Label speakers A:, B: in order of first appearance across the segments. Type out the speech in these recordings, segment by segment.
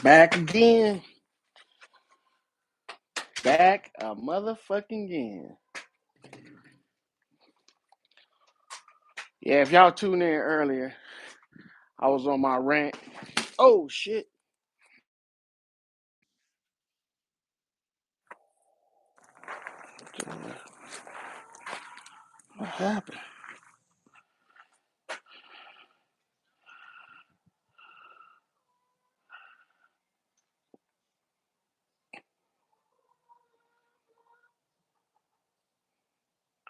A: Back again. Back a motherfucking again. Yeah, if y'all tuned in earlier, I was on my rant. Oh shit. What happened?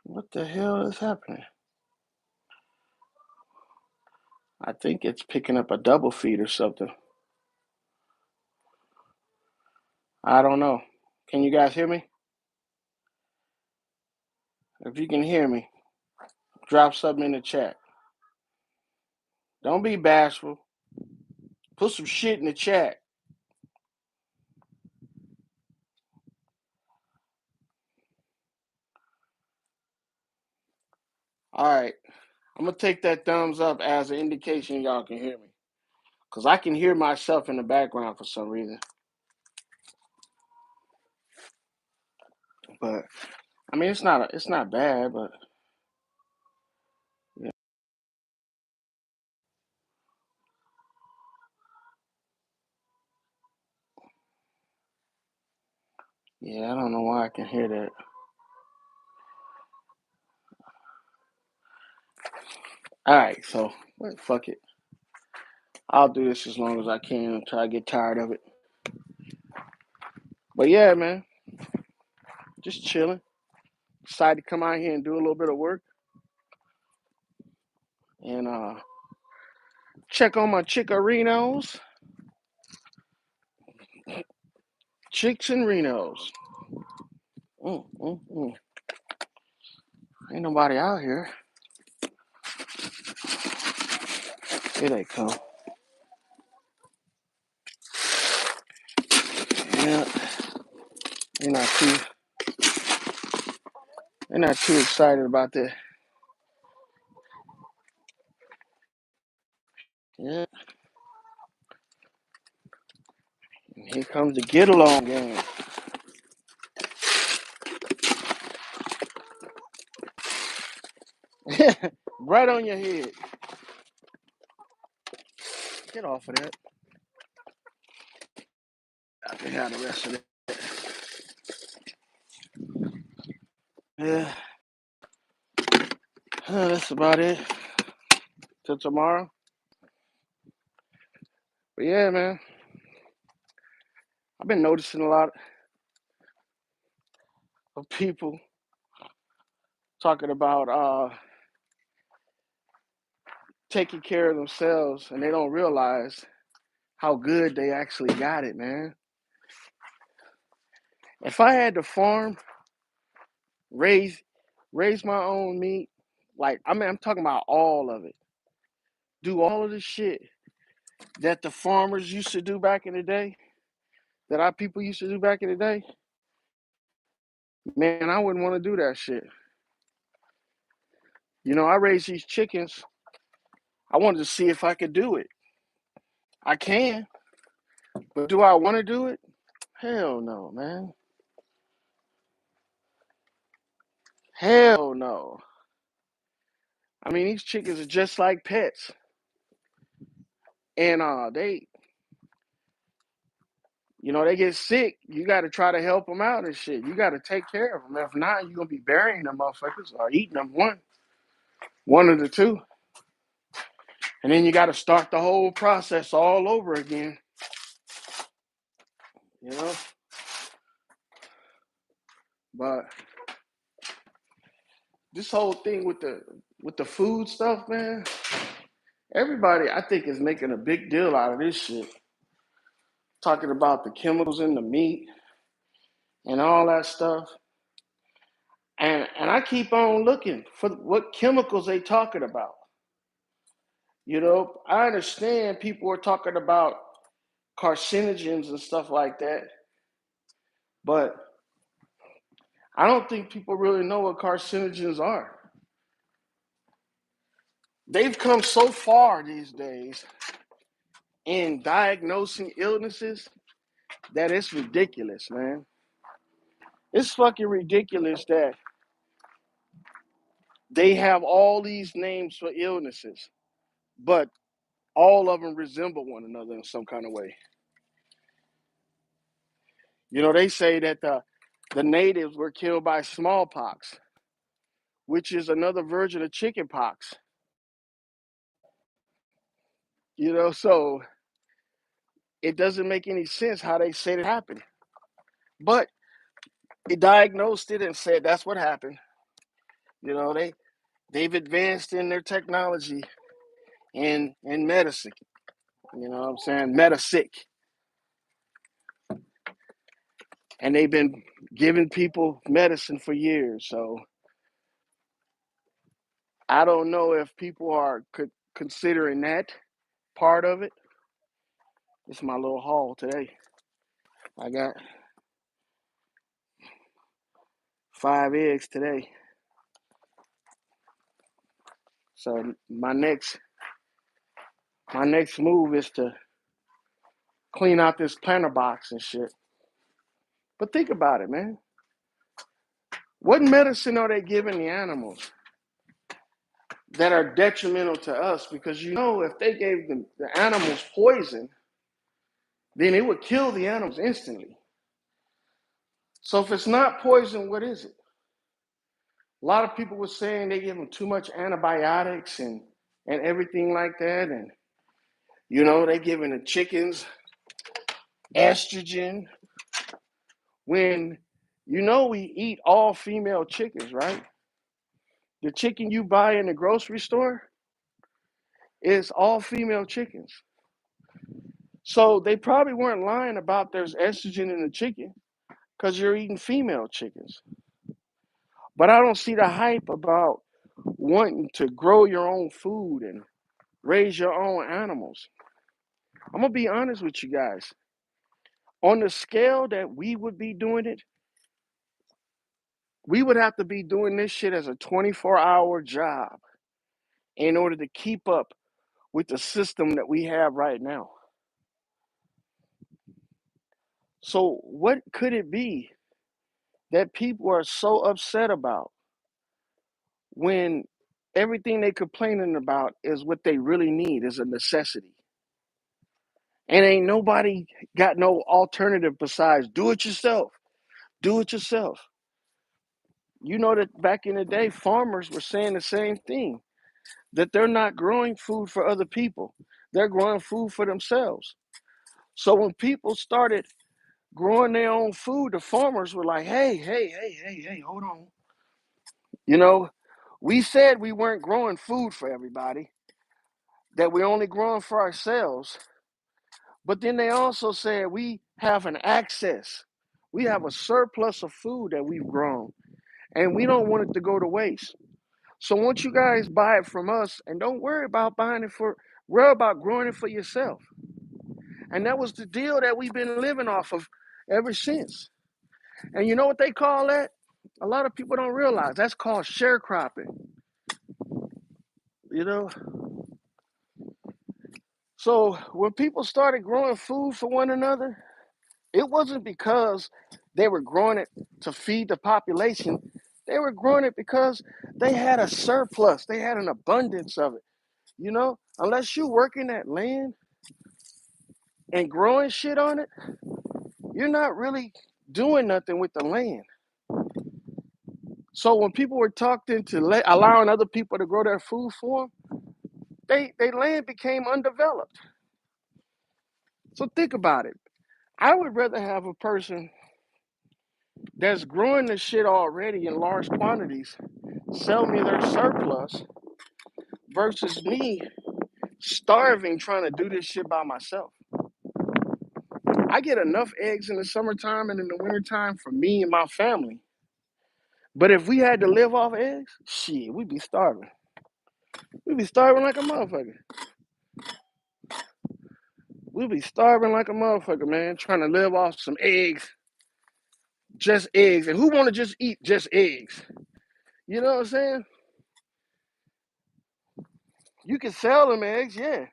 A: What the hell is happening? I think it's picking up a double feed or something. I don't know. Can you guys hear me? If you can hear me, drop something in the chat. Don't be bashful. Put some shit in the chat. All right. I'm going to take that thumbs up as an indication y'all can hear me. Because I can hear myself in the background for some reason. But, I mean, it's not bad, but yeah. Yeah, I don't know why I can hear that. All right, so fuck it. I'll do this as long as I can until I get tired of it. But yeah, man, just chilling. Decided to come out here and do a little bit of work and check on my chickerinos, chicks and renos. Mm. Ain't nobody out here. Here they come. Yeah, they're not too. They're not too excited about that. Yeah. And here comes the get along game. Right on your head. Get off of that. I can have the rest of it. Yeah. That's about it. Till tomorrow. But yeah, man. I've been noticing a lot of people talking about taking care of themselves and they don't realize how good they actually got it, man. If I had to farm, raise my own meat, like I'm talking about all of it. Do all of the shit that the farmers used to do back in the day, that our people used to do back in the day, man, I wouldn't want to do that shit. You know, I raised these chickens. I wanted to see if I could do it. I can, but do I want to do it? Hell no, man. Hell no. I mean, these chickens are just like pets, and they get sick. You got to try to help them out and shit. You got to take care of them. If not, you're gonna be burying them motherfuckers or eating them. One of the two, and then you got to start the whole process all over again. You know, but this whole thing with the food stuff, man. Everybody, I think, is making a big deal out of this shit. Talking about the chemicals in the meat and all that stuff. And I keep on looking for what chemicals they talking about. You know, I understand people are talking about carcinogens and stuff like that, but I don't think people really know what carcinogens are. They've come so far these days in diagnosing illnesses that it's ridiculous, man. It's fucking ridiculous that they have all these names for illnesses, but all of them resemble one another in some kind of way. You know, they say that the natives were killed by smallpox, which is another version of chickenpox. You know, so it doesn't make any sense how they said it happened. But they diagnosed it and said that's what happened. You know, they've advanced in their technology in medicine. You know what I'm saying? Medisick. And they've been giving people medicine for years. So I don't know if people are considering that part of it. It's my little haul today. I got 5 eggs today. So my next move is to clean out this planter box and shit. But think about it, man. What medicine are they giving the animals that are detrimental to us? Because you know, if they gave the animals poison, then it would kill the animals instantly. So if it's not poison, what is it? A lot of people were saying they give them too much antibiotics and everything like that. And, you know, they giving the chickens estrogen when, you know, we eat all female chickens, right? The chicken you buy in the grocery store is all female chickens. So they probably weren't lying about there's estrogen in the chicken because you're eating female chickens. But I don't see the hype about wanting to grow your own food and raise your own animals. I'm going to be honest with you guys. On the scale that we would be doing it, we would have to be doing this shit as a 24-hour job in order to keep up with the system that we have right now. So what could it be that people are so upset about when everything they're complaining about is what they really need, is a necessity? And ain't nobody got no alternative besides do it yourself. Do it yourself. You know that back in the day, farmers were saying the same thing, that they're not growing food for other people. They're growing food for themselves. So when people started growing their own food, the farmers were like, hey, hold on. You know, we said we weren't growing food for everybody, that we're only growing for ourselves. But then they also said we have an access. We have a surplus of food that we've grown, and we don't want it to go to waste. So once you guys buy it from us, and don't worry about buying it worry about growing it for yourself. And that was the deal that we've been living off of ever since. And you know what they call that? A lot of people don't realize that's called sharecropping. You know? So when people started growing food for one another, it wasn't because they were growing it to feed the population. They were growing it because they had a surplus. They had an abundance of it. You know, unless you're working that land and growing shit on it, you're not really doing nothing with the land. So when people were talked into allowing other people to grow their food for them, they land became undeveloped. So think about it. I would rather have a person that's growing this shit already in large quantities sell me their surplus versus me starving trying to do this shit by myself. I get enough eggs in the summertime and in the wintertime for me and my family. But if we had to live off eggs, shit, we'd be starving. We'd be starving like a motherfucker. We'd be starving like a motherfucker, man, trying to live off some eggs. Just eggs. And who want to just eat just eggs? You know what I'm saying? You can sell them eggs, yeah.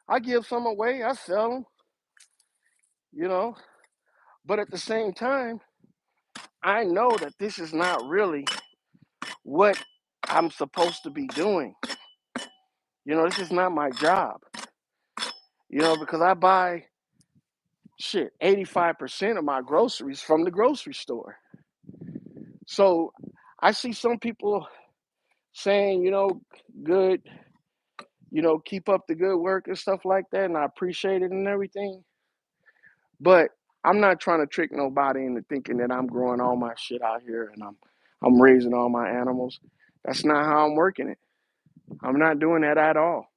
A: I give some away, I sell them, you know. But at the same time, I know that this is not really what I'm supposed to be doing. This is not my job, because I buy 85% of my groceries from the grocery store. So I see some people saying, good, keep up the good work and stuff like that, and I appreciate it and everything. But I'm not trying to trick nobody into thinking that I'm growing all my shit out here and I'm raising all my animals. That's not how I'm working it. I'm not doing that at all.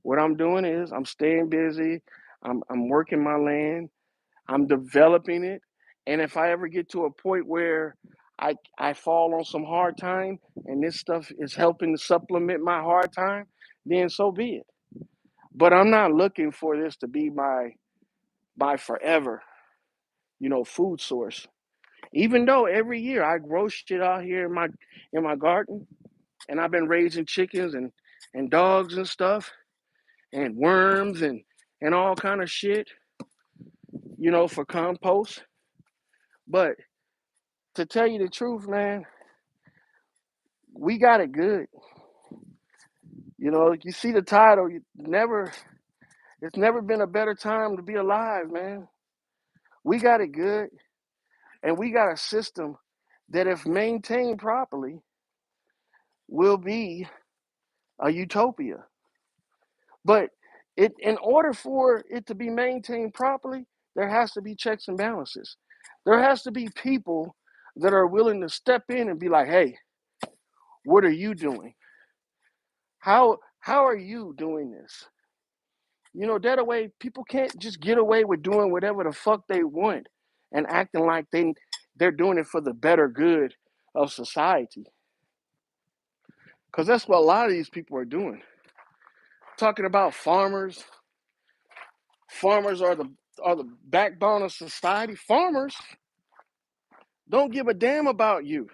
A: What I'm doing is I'm staying busy. I'm working my land. I'm developing it. And if I ever get to a point where I fall on some hard time and this stuff is helping to supplement my hard time, then so be it. But I'm not looking for this to be my forever, food source. Even though every year I grow shit out here in my garden, and I've been raising chickens and dogs and stuff, and worms and all kind of shit, for compost. But to tell you the truth, man, we got it good. You see the title, it's never been a better time to be alive, man. We got it good, and we got a system that, if maintained properly, will be a utopia. But in order for it to be maintained properly, there has to be checks and balances. There has to be people that are willing to step in and be like, hey, what are you doing? How are you doing this? That way people can't just get away with doing whatever the fuck they want and acting like they're doing it for the better good of society. Because that's what a lot of these people are doing. Talking about farmers. Farmers are the backbone of society. Farmers don't give a damn about you.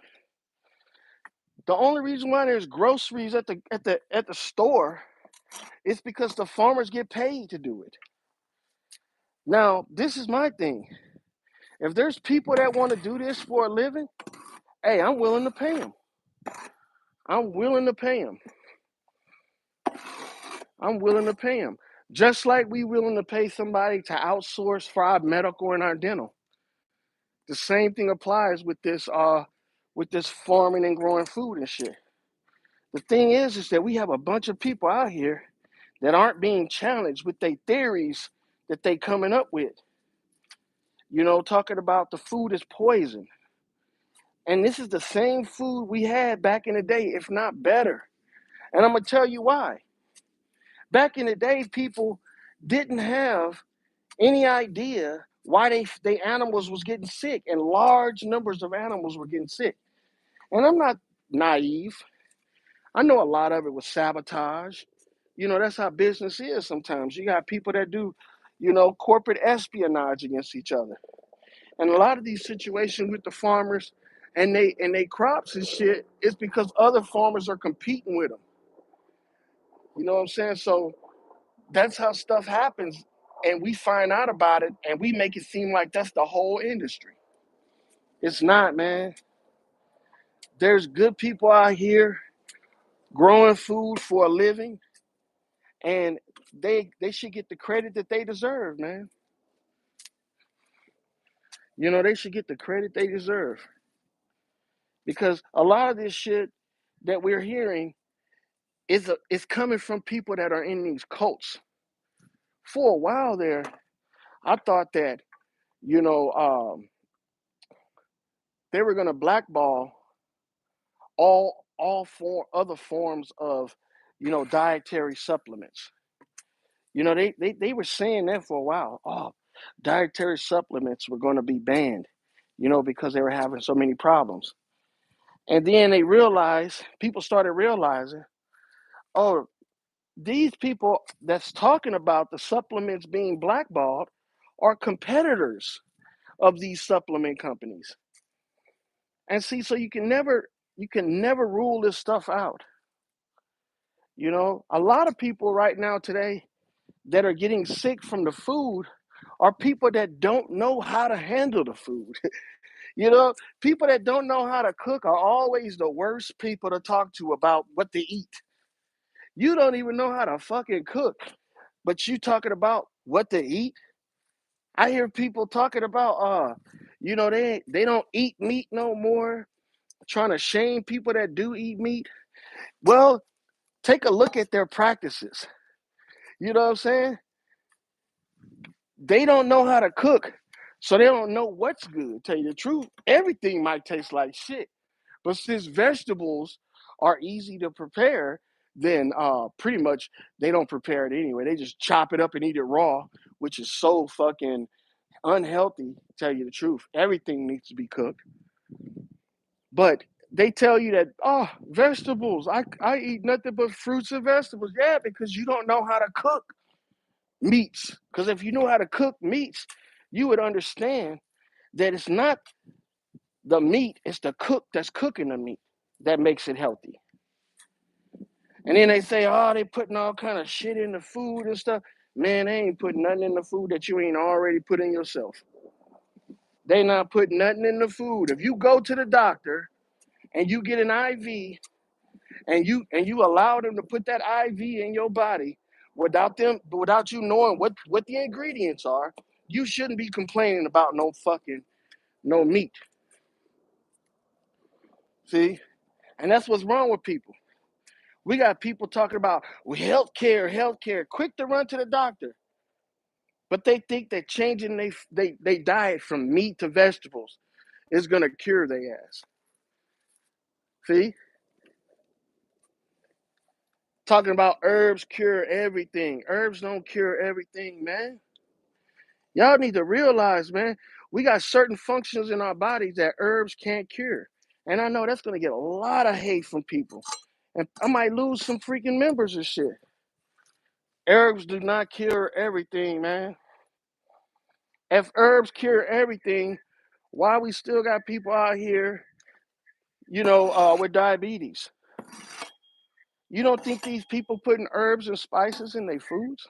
A: The only reason why there's groceries at the store is because the farmers get paid to do it. Now, this is my thing. If there's people that want to do this for a living, hey, I'm willing to pay them. I'm willing to pay them. I'm willing to pay them. Just like we willing to pay somebody to outsource for our medical and our dental. The same thing applies with this farming and growing food and shit. The thing is that we have a bunch of people out here that aren't being challenged with their theories that they coming up with. Talking about the food is poison. And this is the same food we had back in the day, if not better. And I'm going to tell you why. Back in the day, people didn't have any idea why they animals was getting sick, and large numbers of animals were getting sick. And I'm not naive. I know a lot of it was sabotage. That's how business is sometimes. You got people that do, corporate espionage against each other. And a lot of these situations with the farmers and they crops and shit is because other farmers are competing with them. You know what I'm saying? So that's how stuff happens. And we find out about it and we make it seem like that's the whole industry. It's not, man. There's good people out here growing food for a living, and they should get the credit that they deserve, man. They should get the credit they deserve. Because a lot of this shit that we're hearing is coming from people that are in these cults. For a while there, I thought that, you know, um, they were gonna blackball all four other forms of, dietary supplements. They were saying that for a while. Oh, dietary supplements were going to be banned, because they were having so many problems. And then people started realizing, oh, these people that's talking about the supplements being blackballed are competitors of these supplement companies. And see, so you can never rule this stuff out. A lot of people right now today, that are getting sick from the food are people that don't know how to handle the food. You know, people that don't know how to cook are always the worst people to talk to about what to eat. You don't even know how to fucking cook, but you talking about what to eat? I hear people talking about they don't eat meat no more, trying to shame people that do eat meat. Well, take a look at their practices. You know what I'm saying? They don't know how to cook. So they don't know what's good. Tell you the truth, everything might taste like shit. But since vegetables are easy to prepare, then pretty much they don't prepare it anyway. They just chop it up and eat it raw, which is so fucking unhealthy. Tell you the truth, everything needs to be cooked. But they tell you that, oh, vegetables, I eat nothing but fruits and vegetables. Yeah, because you don't know how to cook meats. Because if you know how to cook meats, you would understand that it's not the meat, it's the cook that's cooking the meat that makes it healthy. And then they say, oh, they putting all kind of shit in the food and stuff. Man, they ain't putting nothing in the food that you ain't already put in yourself. They not putting nothing in the food. If you go to the doctor and you get an IV and you allow them to put that IV in your body without you knowing what the ingredients are, you shouldn't be complaining about no meat. See? And that's what's wrong with people. We got people talking about healthcare, quick to run to the doctor. But they think that changing they diet from meat to vegetables is gonna cure their ass. See? Talking about herbs cure everything. Herbs don't cure everything, man. Y'all need to realize, man, we got certain functions in our bodies that herbs can't cure. And I know that's gonna get a lot of hate from people. And I might lose some freaking members and shit. Herbs do not cure everything, man. If herbs cure everything, why we still got people out here, with diabetes? You don't think these people putting herbs and spices in their foods?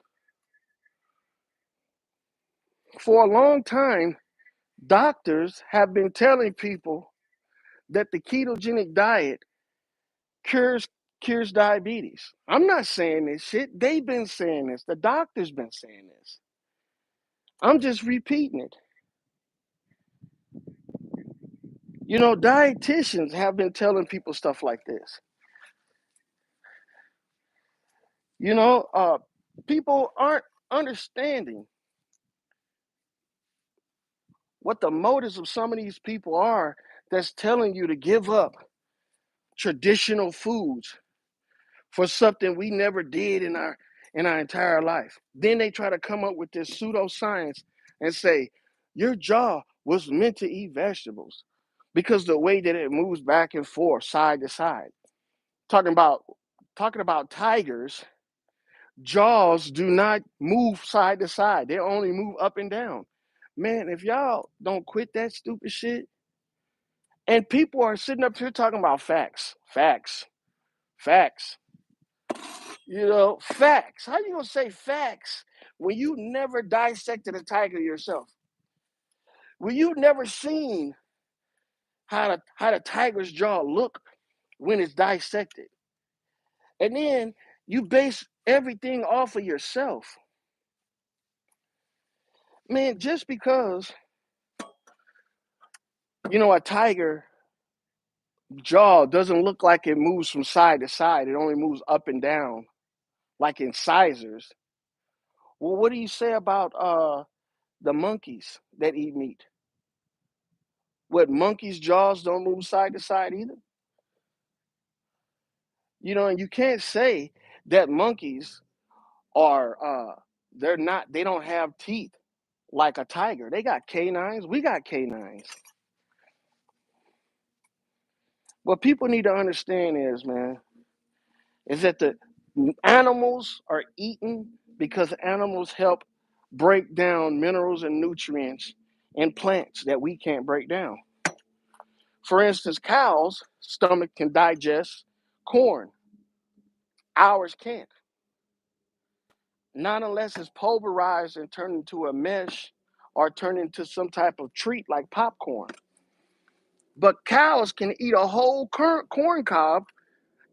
A: For a long time, doctors have been telling people that the ketogenic diet cures cures diabetes. I'm not saying this shit. They've been saying this. The doctor's been saying this. I'm just repeating it. Dietitians have been telling people stuff like this. People aren't understanding what the motives of some of these people are that's telling you to give up traditional foods for something we never did in our entire life. Then they try to come up with this pseudoscience and say your jaw was meant to eat vegetables because the way that it moves back and forth, side to side. Talking about tigers, jaws do not move side to side. They only move up and down. Man, if y'all don't quit that stupid shit, and people are sitting up here talking about facts, facts, facts. Facts. How you gonna say facts when you never dissected a tiger yourself? When you never seen how the tiger's jaw look when it's dissected, and then you base everything off of yourself, man. Just because a tiger jaw doesn't look like it moves from side to side, it only moves up and down, like incisors. Well, what do you say about the monkeys that eat meat? What, monkeys' jaws don't move side to side either? And you can't say that monkeys are they don't have teeth like a tiger. They got canines. We got canines. What people need to understand is that the animals are eaten because animals help break down minerals and nutrients in plants that we can't break down. For instance, cows' stomach can digest corn. Ours can't. not unless it's pulverized and turned into a mesh or turned into some type of treat like popcorn. But cows can eat a whole corn cob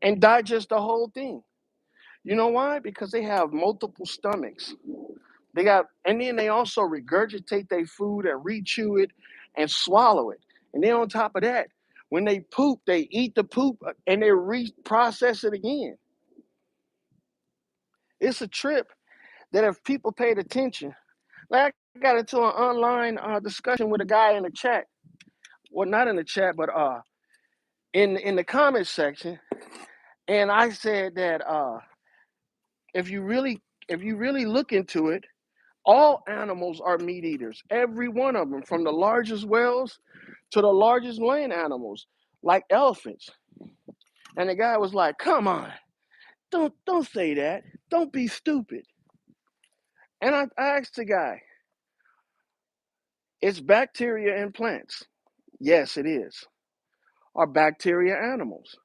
A: and digest the whole thing. You know why? Because they have multiple stomachs. And then they also regurgitate their food and rechew it and swallow it. And then on top of that, when they poop, they eat the poop and they reprocess it again. It's a trip that if people paid attention, like I got into an online discussion with a guy in the chat. Well, not in the chat, but in the comments section, and I said that if you really look into it, all animals are meat eaters. Every one of them, from the largest whales to the largest land animals, like elephants. And the guy was like, "Come on, don't say that. Don't be stupid." And I asked the guy, "It's bacteria in plants." Yes, it is. Are bacteria animals?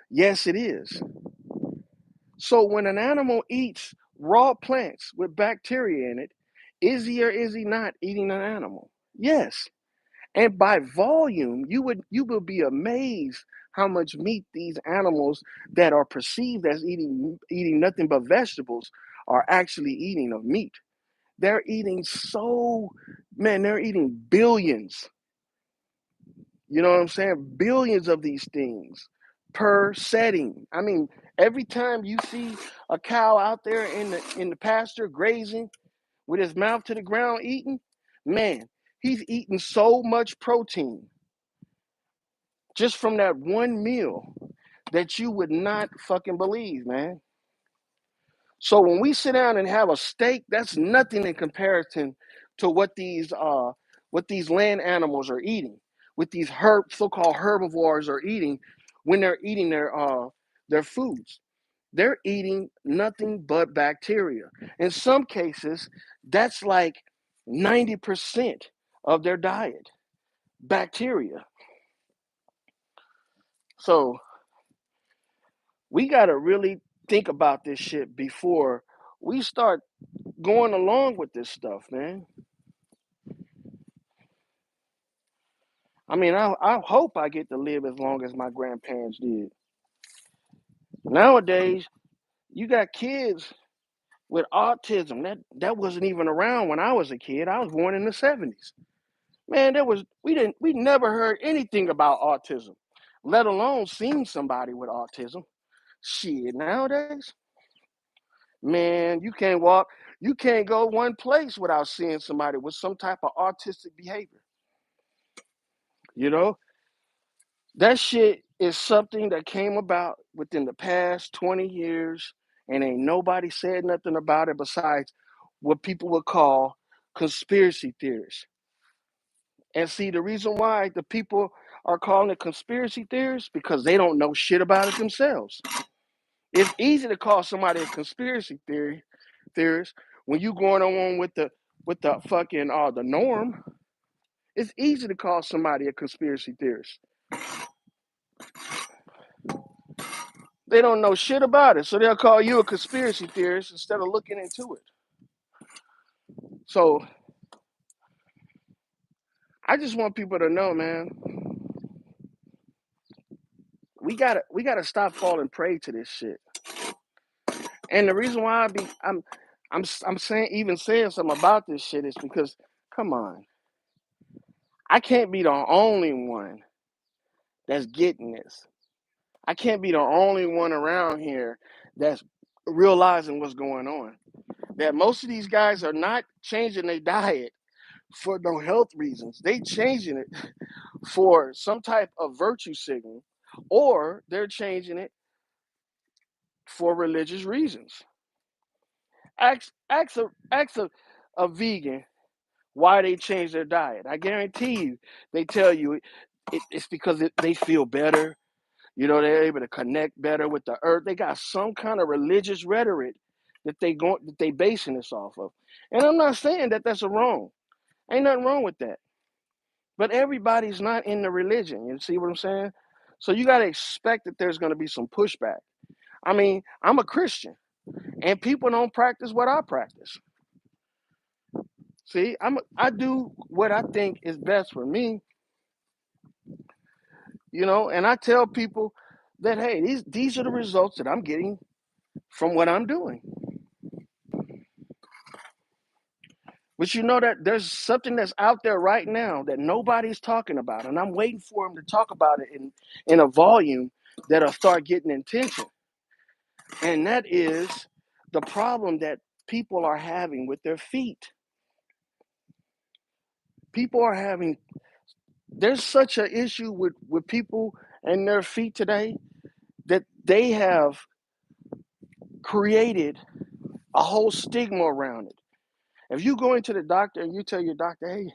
A: Yes, it is. So when an animal eats raw plants with bacteria in it, is he or is he not eating an animal? Yes. And by volume, you will be amazed how much meat these animals that are perceived as eating nothing but vegetables are actually eating of meat. They're eating they're eating billions. You know what I'm saying? Billions of these things per setting. I mean, every time you see a cow out there in the pasture grazing with his mouth to the ground eating, man, he's eating so much protein just from that one meal that you would not fucking believe, man. So when we sit down and have a steak, that's nothing in comparison to what these land animals are eating, what these so-called herbivores are eating when they're eating their foods. They're eating nothing but bacteria. In some cases, that's like 90% of their diet, bacteria. So we got to really think about this shit before we start going along with this stuff, man. I mean, I hope I get to live as long as my grandparents did. Nowadays, you got kids with autism that wasn't even around when I was a kid. I was born in the 70s. Man, we never heard anything about autism, let alone seen somebody with autism. Shit, nowadays, man, you can't go one place without seeing somebody with some type of autistic behavior. You know, that shit is something that came about within the past 20 years, and ain't nobody said nothing about it besides what people would call conspiracy theories. And see, the reason why the people are calling it conspiracy theories because they don't know shit about it themselves. It's easy to call somebody a conspiracy theorist when you going on with the fucking the norm. It's easy to call somebody a conspiracy theorist. They don't know shit about it, so they'll call you a conspiracy theorist instead of looking into it. So I just want people to know, man, we gotta stop falling prey to this shit. And the reason why I'm saying something about this shit is because, come on, I can't be the only one that's getting this. I can't be the only one around here that's realizing what's going on. That most of these guys are not changing their diet for no health reasons. They changing it for some type of virtue signal, or they're changing it for religious reasons. Ask a vegan why they change their diet. I guarantee you, they tell you it's because they feel better. You know, they're able to connect better with the earth. They got some kind of religious rhetoric that they basing this off of. And I'm not saying that that's wrong. Ain't nothing wrong with that. But everybody's not in the religion. You see what I'm saying? So you got to expect that there's going to be some pushback. I mean, I'm a Christian. And people don't practice what I practice. See, I do what I think is best for me, and I tell people that, hey, these are the results that I'm getting from what I'm doing. But you know that there's something that's out there right now that nobody's talking about, and I'm waiting for them to talk about it in a volume that'll start getting attention. And that is the problem that people are having with their feet. People are having, there's such an issue with people and their feet today that they have created a whole stigma around it. If you go into the doctor and you tell your doctor, hey,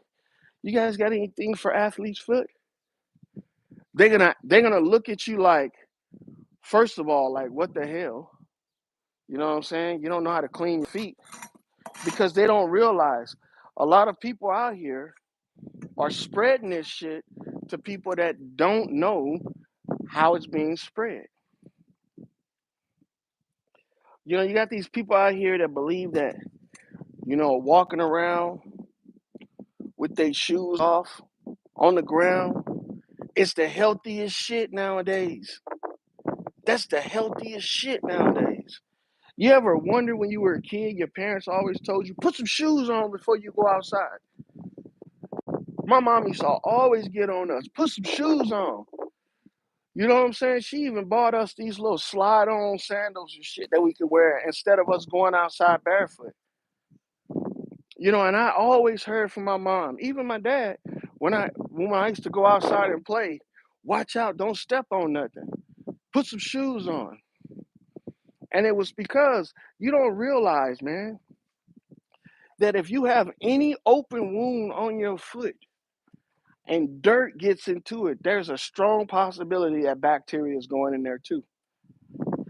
A: you guys got anything for athlete's foot? They're gonna look at you like, first of all, like, what the hell? You know what I'm saying? You don't know how to clean your feet, because they don't realize a lot of people out here are spreading this shit to people that don't know how it's being spread. You got these people out here that believe that, walking around with their shoes off on the ground, it's the healthiest shit nowadays. That's the healthiest shit nowadays. You ever wonder when you were a kid, your parents always told you, put some shoes on before you go outside? My mom used to always get on us, put some shoes on. You know what I'm saying? She even bought us these little slide-on sandals and shit that we could wear instead of us going outside barefoot. And I always heard from my mom, even my dad, when I used to go outside and play, watch out, don't step on nothing. Put some shoes on. And it was because you don't realize, man, that if you have any open wound on your foot and dirt gets into it, there's a strong possibility that bacteria is going in there too.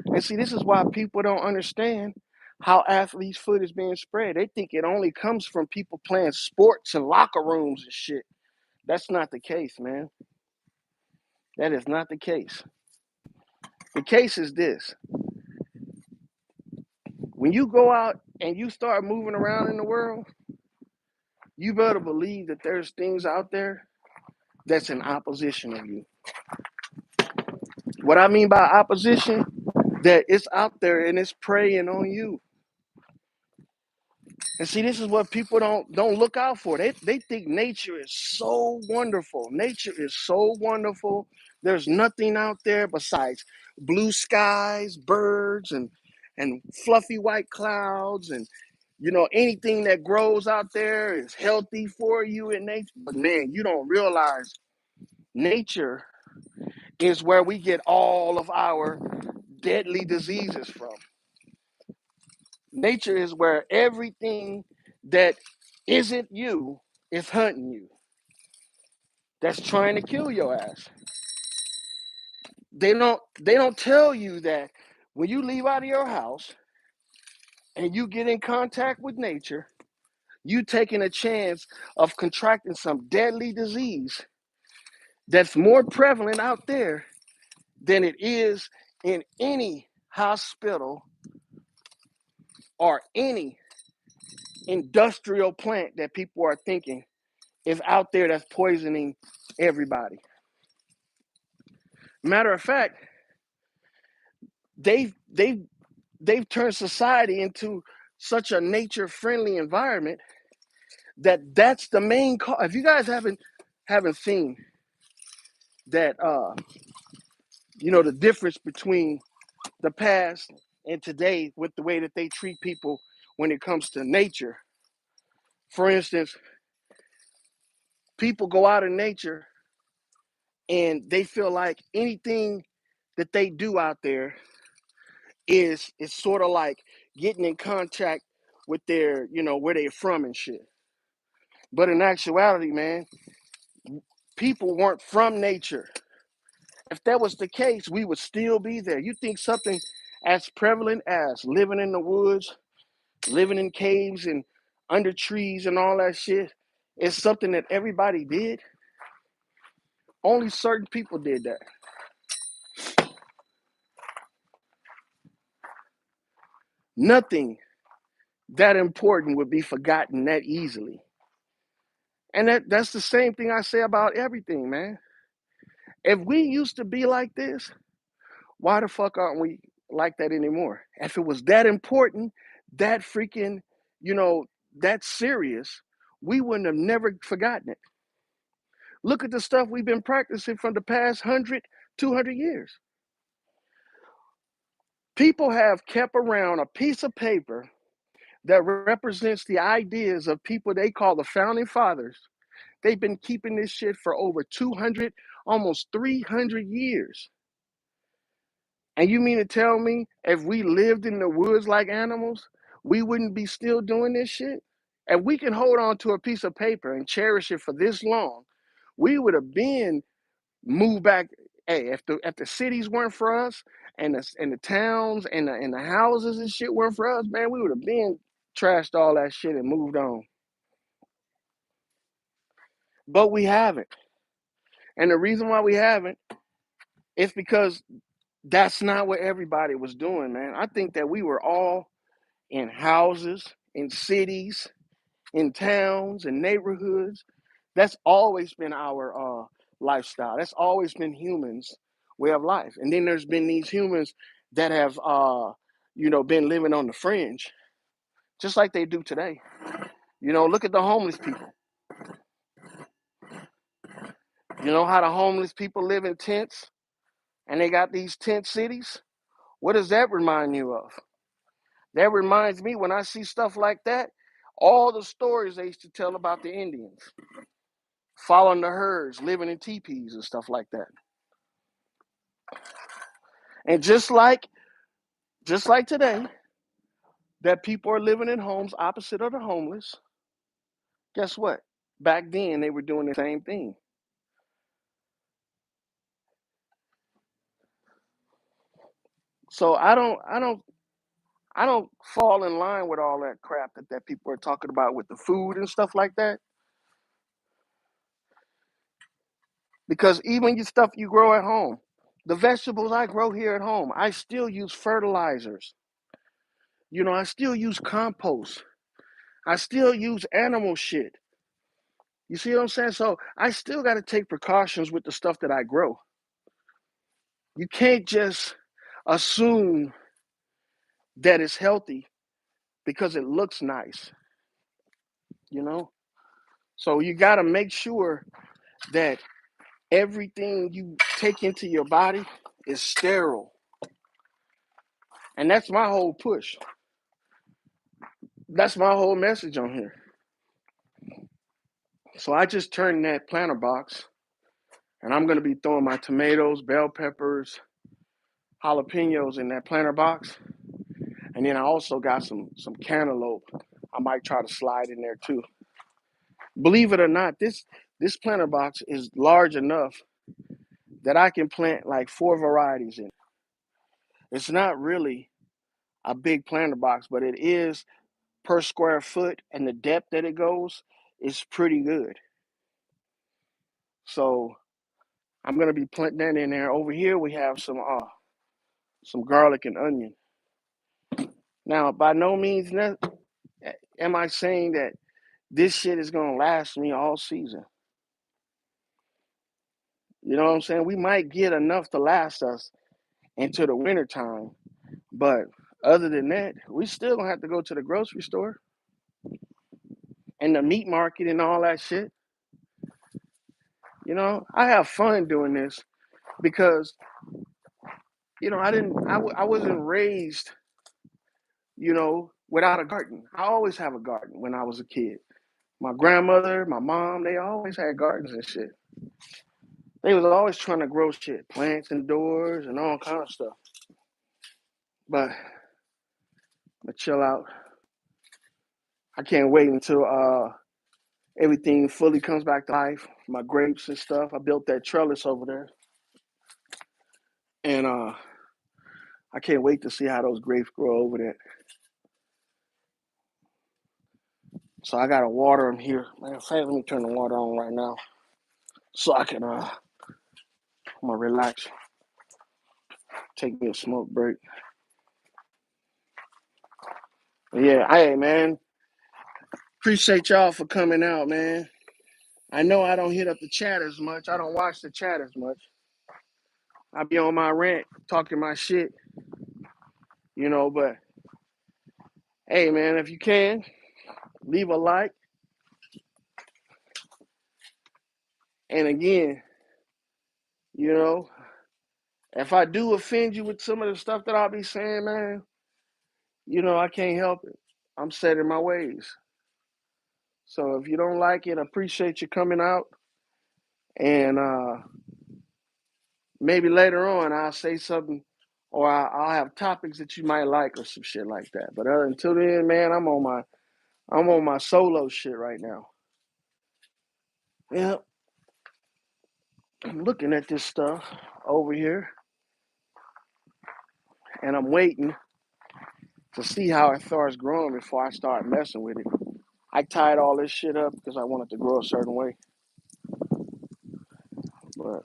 A: And see, this is why people don't understand how athletes' foot is being spread. They think it only comes from people playing sports and locker rooms and shit. That's not the case, man. That is not the case. The case is this. When you go out and you start moving around in the world, you better believe that there's things out there that's in opposition of you. What I mean by opposition, that it's out there and it's preying on you. And see, this is what people don't look out for. They think nature is so wonderful. Nature is so wonderful. There's nothing out there besides blue skies, birds, and fluffy white clouds, and anything that grows out there is healthy for you in nature. But man, you don't realize nature is where we get all of our deadly diseases from. Nature is where everything that isn't you is hunting you. That's trying to kill your ass. They don't tell you that when you leave out of your house and you get in contact with nature, you taking a chance of contracting some deadly disease that's more prevalent out there than it is in any hospital or any industrial plant that people are thinking is out there that's poisoning everybody. Matter of fact, they've turned society into such a nature-friendly environment that's the main cause. If you guys haven't seen that, the difference between the past and today with the way that they treat people when it comes to nature. For instance, people go out in nature and they feel like anything that they do out there is sort of like getting in contact with their, where they're from and shit. But in actuality, man, people weren't from nature. If that was the case, we would still be there. You think something as prevalent as living in the woods, living in caves and under trees and all that shit is something that everybody did? Only certain people did that. Nothing that important would be forgotten that easily. And that's the same thing I say about everything, man. If we used to be like this, why the fuck aren't we like that anymore? If it was that important, that freaking, you know, that serious, we wouldn't have never forgotten it. Look at the stuff we've been practicing from the past 100, 200 years. People have kept around a piece of paper that represents the ideas of people they call the founding fathers. They've been keeping this shit for over 200, almost 300 years. And you mean to tell me if we lived in the woods like animals, we wouldn't be still doing this shit? If we can hold on to a piece of paper and cherish it for this long, we would have been moved back. Hey, if the cities weren't for us and the towns and the houses and shit weren't for us, man, we would have been trashed all that shit and moved on. But we haven't. And the reason why we haven't is because that's not what everybody was doing, man. I think that we were all in houses, in cities, in towns, and neighborhoods. That's always been our lifestyle. That's always been humans' way of life. And then there's been these humans that have, been living on the fringe, just like they do today. Look at the homeless people. You know how the homeless people live in tents, and they got these tent cities. What does that remind you of? That reminds me when I see stuff like that, all the stories they used to tell about the Indians, following the herds, living in teepees and stuff like that. And just like today, that people are living in homes opposite of the homeless. Guess what? Back then they were doing the same thing. So I don't fall in line with all that crap that people are talking about with the food and stuff like that. Because even the stuff you grow at home, the vegetables I grow here at home, I still use fertilizers. I still use compost. I still use animal shit. You see what I'm saying? So I still got to take precautions with the stuff that I grow. You can't just assume that it's healthy because it looks nice, you know? So you got to make sure that everything you take into your body is sterile. And that's my whole push. That's my whole message on here. So I just turned that planter box and I'm going to be throwing my tomatoes, bell peppers, jalapenos in that planter box. And then I also got some cantaloupe. I might try to slide in there too. Believe it or not, this planter box is large enough that I can plant like 4 varieties in it. It's not really a big planter box, but it is per square foot, and the depth that it goes is pretty good. So I'm gonna be planting that in there. Over here we have some garlic and onion. Now, by no means am I saying that this shit is gonna last me all season. You know what I'm saying? We might get enough to last us into the winter time, but other than that, we still gonna have to go to the grocery store and the meat market and all that shit. I have fun doing this because I wasn't raised without a garden. I always have a garden when I was a kid. My grandmother, my mom, they always had gardens and shit. They was always trying to grow shit, plants indoors and all kind of stuff. But chill out. I can't wait until everything fully comes back to life. My grapes and stuff. I built that trellis over there, and I can't wait to see how those grapes grow over there. So I gotta water them here. Matter of fact, let me turn the water on right now so I can I'm gonna relax, take me a smoke break. Yeah, hey man, appreciate y'all for coming out, man. I know I don't hit up the chat as much. I don't watch the chat as much. I be on my rant, talking my shit, but hey man, if you can, leave a like. And again, you know, if I do offend you with some of the stuff that I'll be saying, man, I can't help it. I'm set in my ways. So if you don't like it, I appreciate you coming out. And maybe later on I'll say something, or I'll have topics that you might like or some shit like that. But until then, man, I'm on my solo shit right now. Yeah, I'm looking at this stuff over here, and I'm waiting to see how it starts growing before I start messing with it. I tied all this shit up because I want it to grow a certain way. But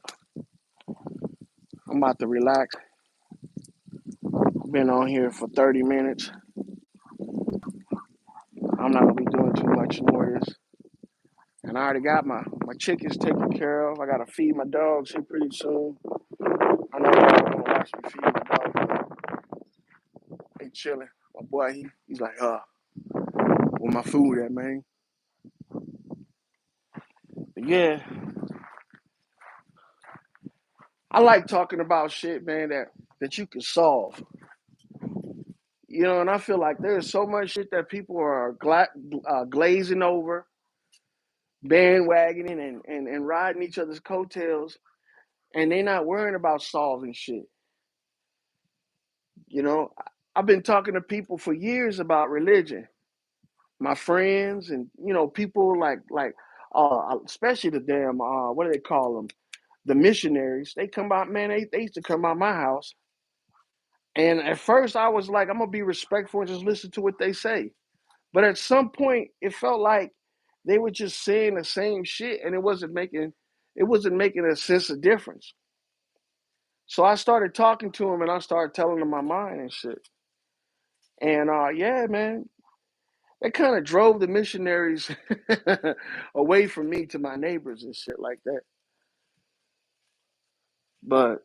A: I'm about to relax. Been on here for 30 minutes. I'm not gonna be doing too much more of this. And I already got my chickens taken care of. I gotta feed my dogs here pretty soon. I know y'all wanna watch me feed my dogs. They chilling. My boy, he's like, where my food at, man? But yeah, I like talking about shit, man, that you can solve. And I feel like there's so much shit that people are glazing over, bandwagoning, and riding each other's coattails, and they're not worrying about solving shit. You know, I've been talking to people for years about religion, my friends, and people like especially the damn what do they call them? The missionaries. They come out, man. They used to come out my house, and at first I was like, I'm gonna be respectful and just listen to what they say. But at some point, it felt like they were just saying the same shit, and it wasn't making a sense of difference. So I started talking to them, and I started telling them my mind and shit. And yeah, man, it kind of drove the missionaries away from me to my neighbors and shit like that. But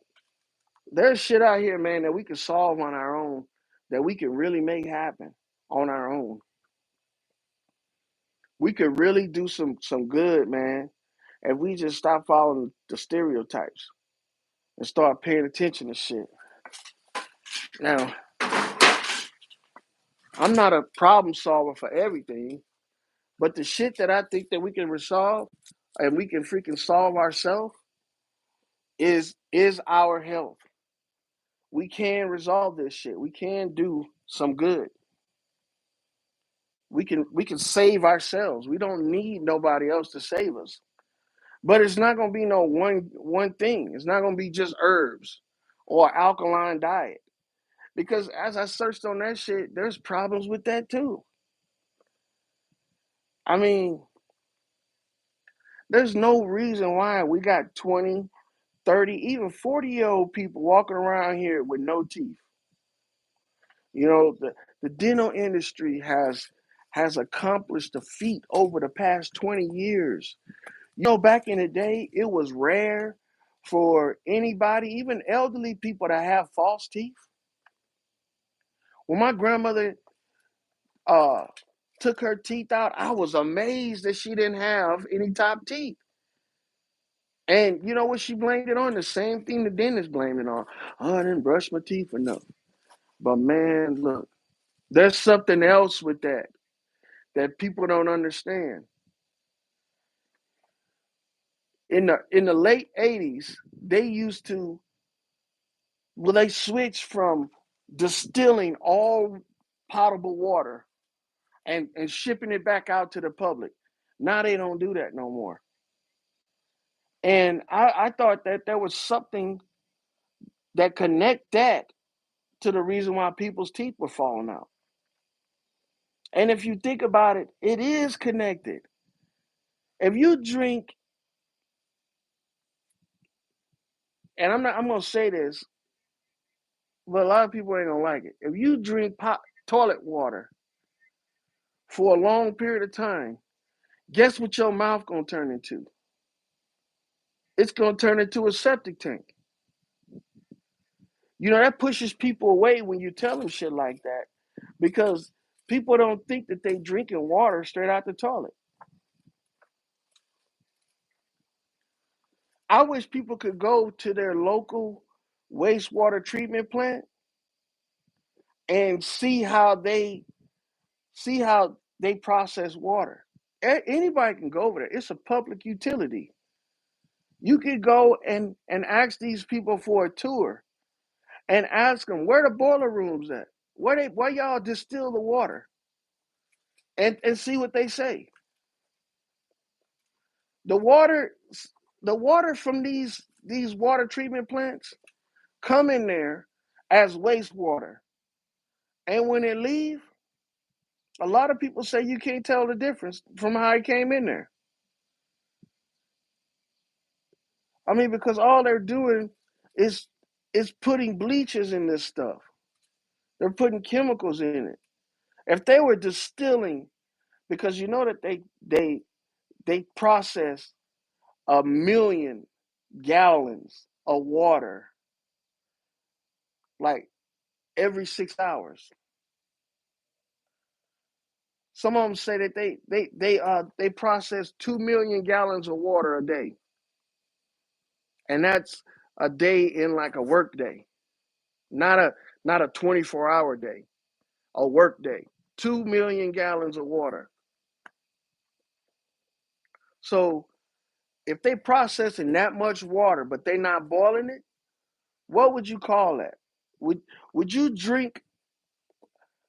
A: there's shit out here, man, that we can solve on our own, that we can really make happen on our own. We could really do some good, man, if we just stop following the stereotypes and start paying attention to shit. Now, I'm not a problem solver for everything, but the shit that I think that we can resolve and we can freaking solve ourselves is our health. We can resolve this shit. We can do some good. We can save ourselves. We don't need nobody else to save us. But it's not gonna be no one thing. It's not gonna be just herbs or alkaline diet. Because as I searched on that shit, there's problems with that too. I mean, there's no reason why we got 20, 30, even 40-year-old people walking around here with no teeth. The dental industry has accomplished a feat over the past 20 years. Back in the day, it was rare for anybody, even elderly people, to have false teeth. When my grandmother uh, took her teeth out, I was amazed that she didn't have any top teeth. And you know what she blamed it on? The same thing the dentist blamed it on. Oh, I didn't brush my teeth enough. But man, look, there's something else with that people don't understand. In the late 80s, they used to well, they switched from distilling all potable water and shipping it back out to the public. Now they don't do that no more. And I thought that there was something that connect that to the reason why people's teeth were falling out. And if you think about it, it is connected. If you drink, and I'm gonna say this, but a lot of people ain't gonna like it. If you drink toilet water for a long period of time, guess what your mouth gonna turn into? It's gonna turn into a septic tank. You know, that pushes people away when you tell them shit like that because people don't think that they drinking water straight out the toilet. I wish people could go to their local wastewater treatment plant and see how they process water. Anybody can go over there. It's a public utility. You could go and ask these people for a tour and ask them where the boiler rooms at, where y'all distill the water, and see what they say. The water the water from these water treatment plants come in there as wastewater, and when it leave, a lot of people say you can't tell the difference from how it came in there. I mean, because all they're doing is is putting bleaches in this stuff. They're putting chemicals in it. If they were distilling, because you know that they process 1 million gallons of water like every 6 hours. Some of them say that they process 2 million gallons of water a day, and that's a day in like a work day, not a 24-hour day, a work day. 2 million gallons of water. So if they processing that much water, but they not boiling it, what would you call that? Would would you drink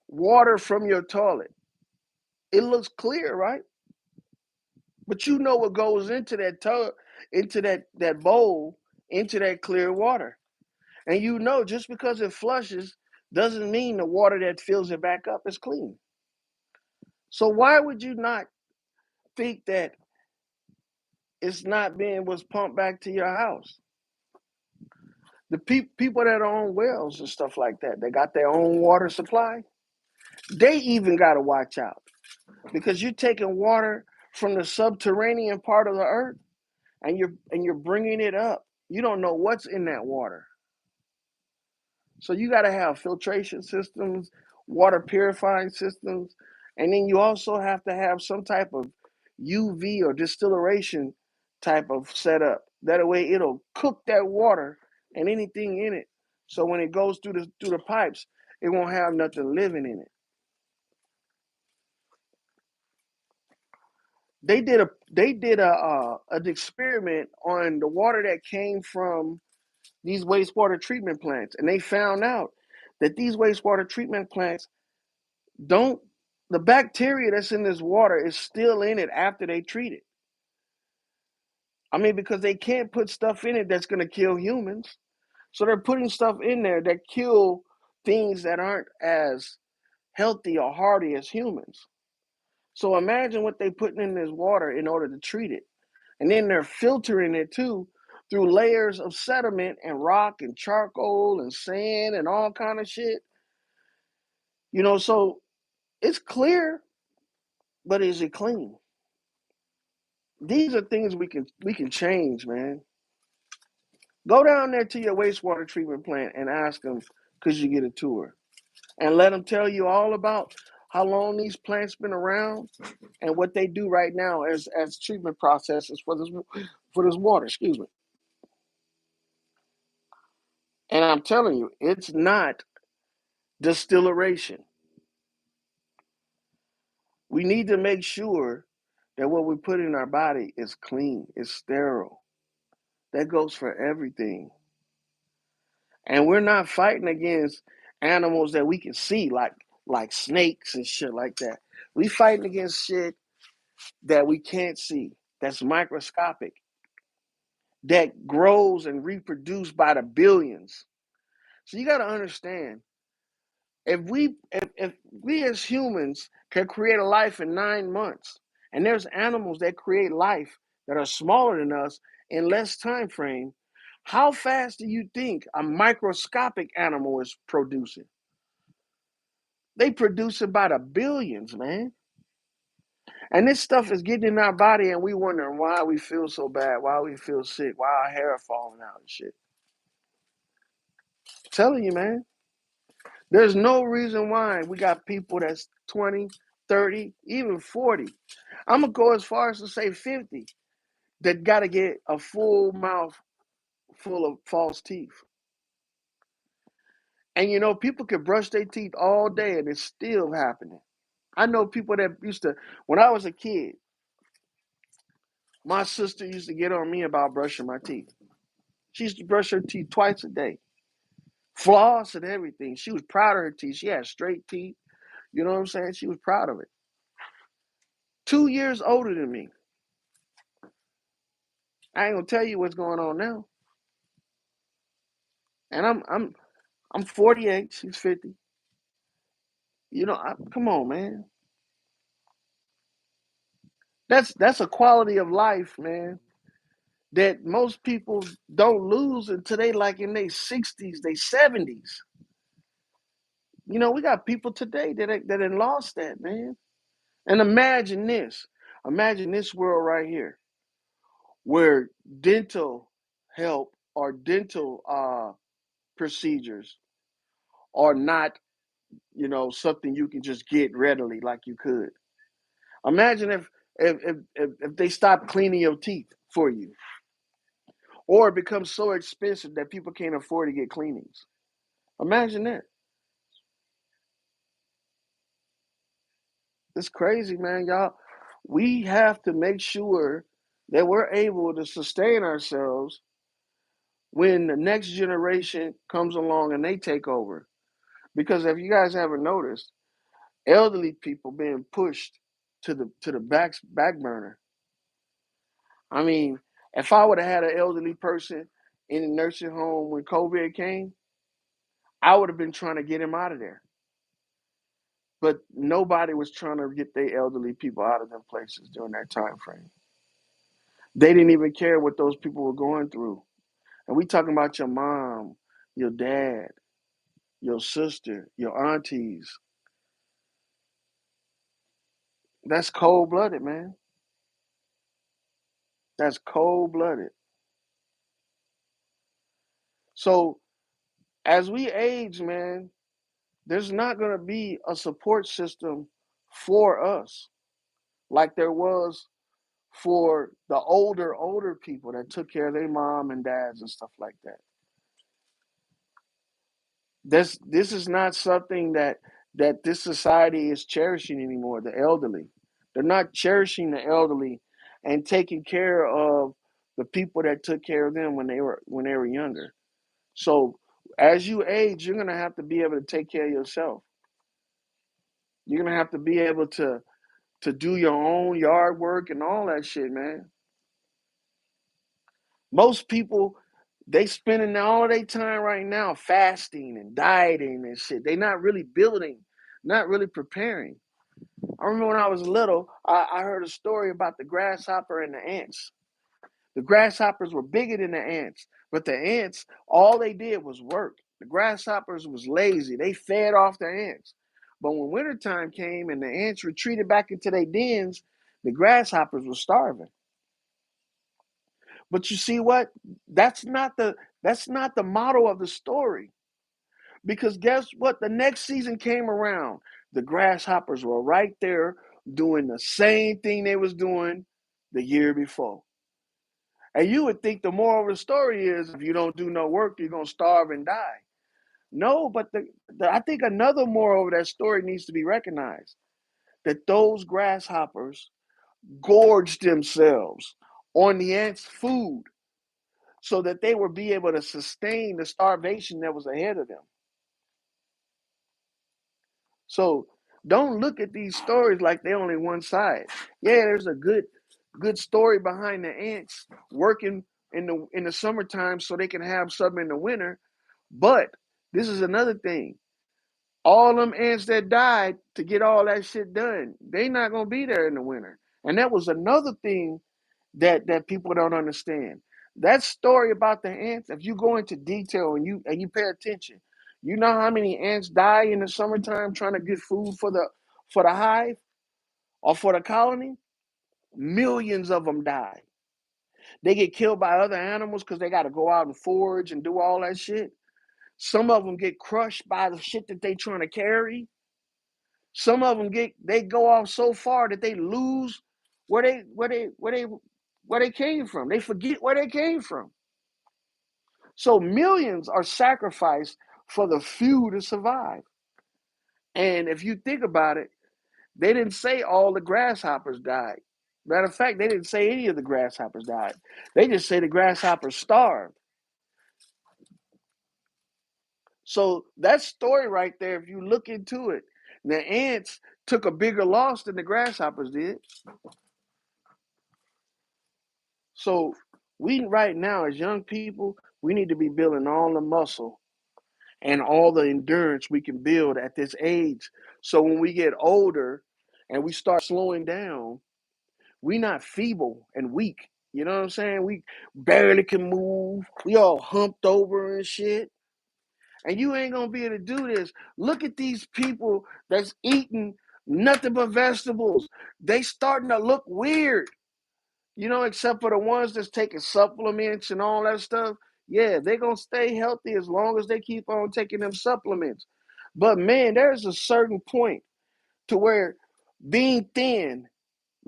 A: water from your toilet? It looks clear, right? But you know what goes into that into that bowl, into that clear water. And you know just because it flushes doesn't mean the water that fills it back up is clean. So why would you not think that it's not being was pumped back to your house? The people that own wells and stuff like that, they got their own water supply. They even got to watch out because you're taking water from the subterranean part of the earth and you're bringing it up. You don't know what's in that water. So you got to have filtration systems, water purifying systems, and then you also have to have some type of UV or distillation type of setup. That way it'll cook that water and anything in it. So when it goes through the pipes, it won't have nothing living in it. They did an experiment on the water that came from these wastewater treatment plants, and they found out that these wastewater treatment plants don't the bacteria that's in this water is still in it after they treat it. I mean, because they can't put stuff in it that's going to kill humans, so they're putting stuff in there that kill things that aren't as healthy or hardy as humans. So imagine what they're putting in this water in order to treat it, and then they're filtering it too through layers of sediment and rock and charcoal and sand and all kind of shit. So it's clear, but is it clean? These are things we can change, man. Go down there to your wastewater treatment plant and ask them, could you get a tour? And let them tell you all about how long these plants been around and what they do right now as treatment processes for this water. Excuse me. And I'm telling you, it's not distillation. We need to make sure that what we put in our body is clean, is sterile. That goes for everything. And we're not fighting against animals that we can see, like snakes and shit like that. We fighting against shit that we can't see, that's microscopic, that grows and reproduces by the billions. So you got to understand, if we as humans can create a life in 9 months, and there's animals that create life that are smaller than us in less time frame, how fast do you think a microscopic animal is producing? They produce it by the billions, man. And this stuff is getting in our body, and we wondering why we feel so bad, why we feel sick, why our hair falling out and shit. I'm telling you, man, there's no reason why we got people that's 20, 30, even 40. I'm going to go as far as to say 50 that got to get a full mouth full of false teeth. And you know, people can brush their teeth all day and it's still happening. I know people that used to, when I was a kid, my sister used to get on me about brushing my teeth. She used to brush her teeth twice a day, floss and everything. She was proud of her teeth. She had straight teeth. You know what I'm saying? She was proud of it. 2 years older than me. I ain't gonna tell you what's going on now. And I'm 48. She's 50. You know, come on, man. That's a quality of life, man, that most people don't lose until they like in their 60s, their 70s. You know, we got people today that have lost that, man. And imagine this world right here, where dental help or dental procedures are not, you know, something you can just get readily like you could. Imagine if they stop cleaning your teeth for you, or it becomes so expensive that people can't afford to get cleanings. Imagine that. It's crazy, man, y'all. We have to make sure that we're able to sustain ourselves when the next generation comes along and they take over. Because if you guys haven't noticed, elderly people being pushed to the back burner. I mean, if I would have had an elderly person in a nursing home when COVID came, I would have been trying to get him out of there. But nobody was trying to get their elderly people out of them places during that time frame. They didn't even care what those people were going through. And we talking about your mom, your dad, your sister, your aunties. That's cold blooded, man. That's cold blooded. So as we age, man, there's not going to be a support system for us like there was for the older people that took care of their mom and dads and stuff like that. This is not something that this society is cherishing anymore. The elderly, they're not cherishing the elderly and taking care of the people that took care of them when they were younger. So as you age, you're gonna have to be able to take care of yourself. You're gonna have to be able to do your own yard work and all that shit, man. Most people, they spending all their time right now fasting and dieting and shit. They not really building, not really preparing. I remember when I was little, I heard a story about the grasshopper and the ants. The grasshoppers were bigger than the ants, but the ants, all they did was work. The grasshoppers was lazy. They fed off the ants. But when wintertime came and the ants retreated back into their dens, the grasshoppers were starving. But you see what? That's not the motto of the story. Because guess what? The next season came around. The grasshoppers were right there doing the same thing they was doing the year before. And you would think the moral of the story is if you don't do no work, you're gonna starve and die. No, but I think another moral of that story needs to be recognized. That those grasshoppers gorged themselves on the ants' food so that they would be able to sustain the starvation that was ahead of them. So don't look at these stories like they're only one side. Yeah, there's a good story behind the ants working in the summertime so they can have something in the winter. But this is another thing. All them ants that died to get all that shit done, they not gonna be there in the winter. And that was another thing that people don't understand. That story about the ants, if you go into detail and you pay attention, you know how many ants die in the summertime trying to get food for the hive? or for the colony, millions of them die. They get killed by other animals because they got to go out and forage and do all that shit. Some of them get crushed by the shit that they trying to carry. Some of them they go off so far that they lose where they came from. They forget where they came from. So millions are sacrificed for the few to survive. And if you think about it, they didn't say all the grasshoppers died. Matter of fact, they didn't say any of the grasshoppers died. They just say the grasshoppers starved. So that story right there, if you look into it, the ants took a bigger loss than the grasshoppers did. So we right now, as young people, we need to be building all the muscle and all the endurance we can build at this age. So when we get older and we start slowing down, we not feeble and weak. You know what I'm saying? We barely can move. We all humped over and shit. And you ain't gonna be able to do this. Look at these people that's eating nothing but vegetables. They starting to look weird. Except for the ones that's taking supplements and all that stuff. Yeah, they're gonna stay healthy as long as they keep on taking them supplements. But man, there's a certain point to where being thin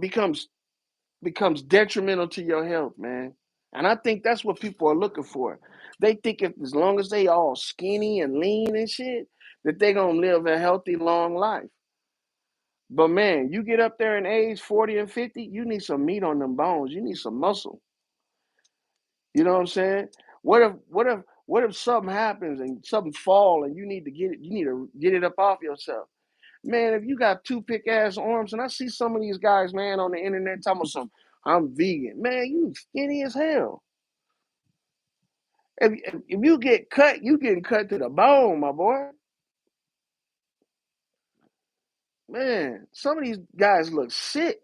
A: becomes detrimental to your health, man. And I think that's what people are looking for. They think if as long as they all skinny and lean and shit, that they gonna live a healthy, long life. But man, you get up there in age 40 and 50, you need some meat on them bones. You need some muscle. You know what I'm saying? What if something happens and something fall and you need to get it up off yourself? Man, if you got two pick ass arms, and I see some of these guys, man, on the internet talking about I'm vegan. Man, you skinny as hell. If you get cut, you getting cut to the bone, my boy. Man, some of these guys look sick.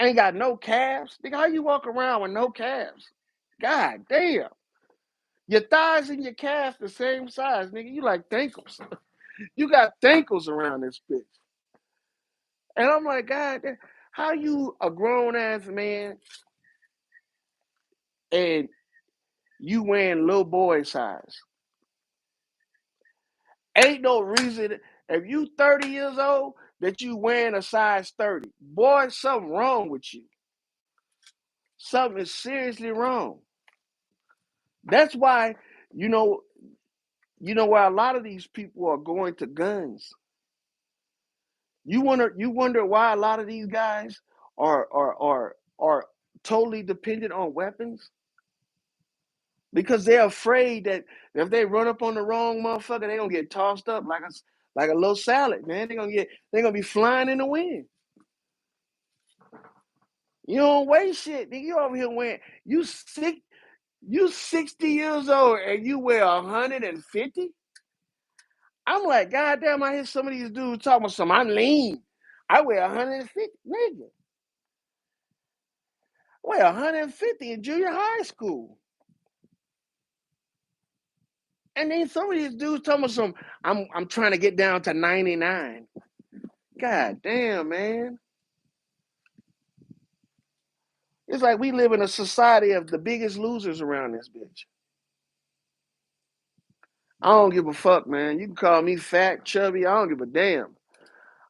A: Ain't got no calves. Nigga, how you walk around with no calves? God damn. Your thighs and your calves the same size, nigga. You like thinkles. You got thinkles around this bitch. And I'm like, God, how you a grown ass man and you wearing little boy size? Ain't no reason if you 30 years old that you wearing a size 30. Boy, something wrong with you. Something is seriously wrong. That's why, you know, why a lot of these people are going to guns. You wonder why a lot of these guys are totally dependent on weapons? Because they're afraid that if they run up on the wrong motherfucker, they're gonna get tossed up like a little salad, man. They're gonna be flying in the wind. You don't weigh shit, nigga. You over here wearing you 60 years old and you weigh 150? I'm like, God damn, I hear some of these dudes talking about I'm lean. I weigh 150, nigga. I weigh 150 in junior high school. And then some of these dudes talking about I'm trying to get down to 99. God damn, man. It's like we live in a society of the biggest losers around this bitch. I don't give a fuck, man. You can call me fat, chubby. I don't give a damn.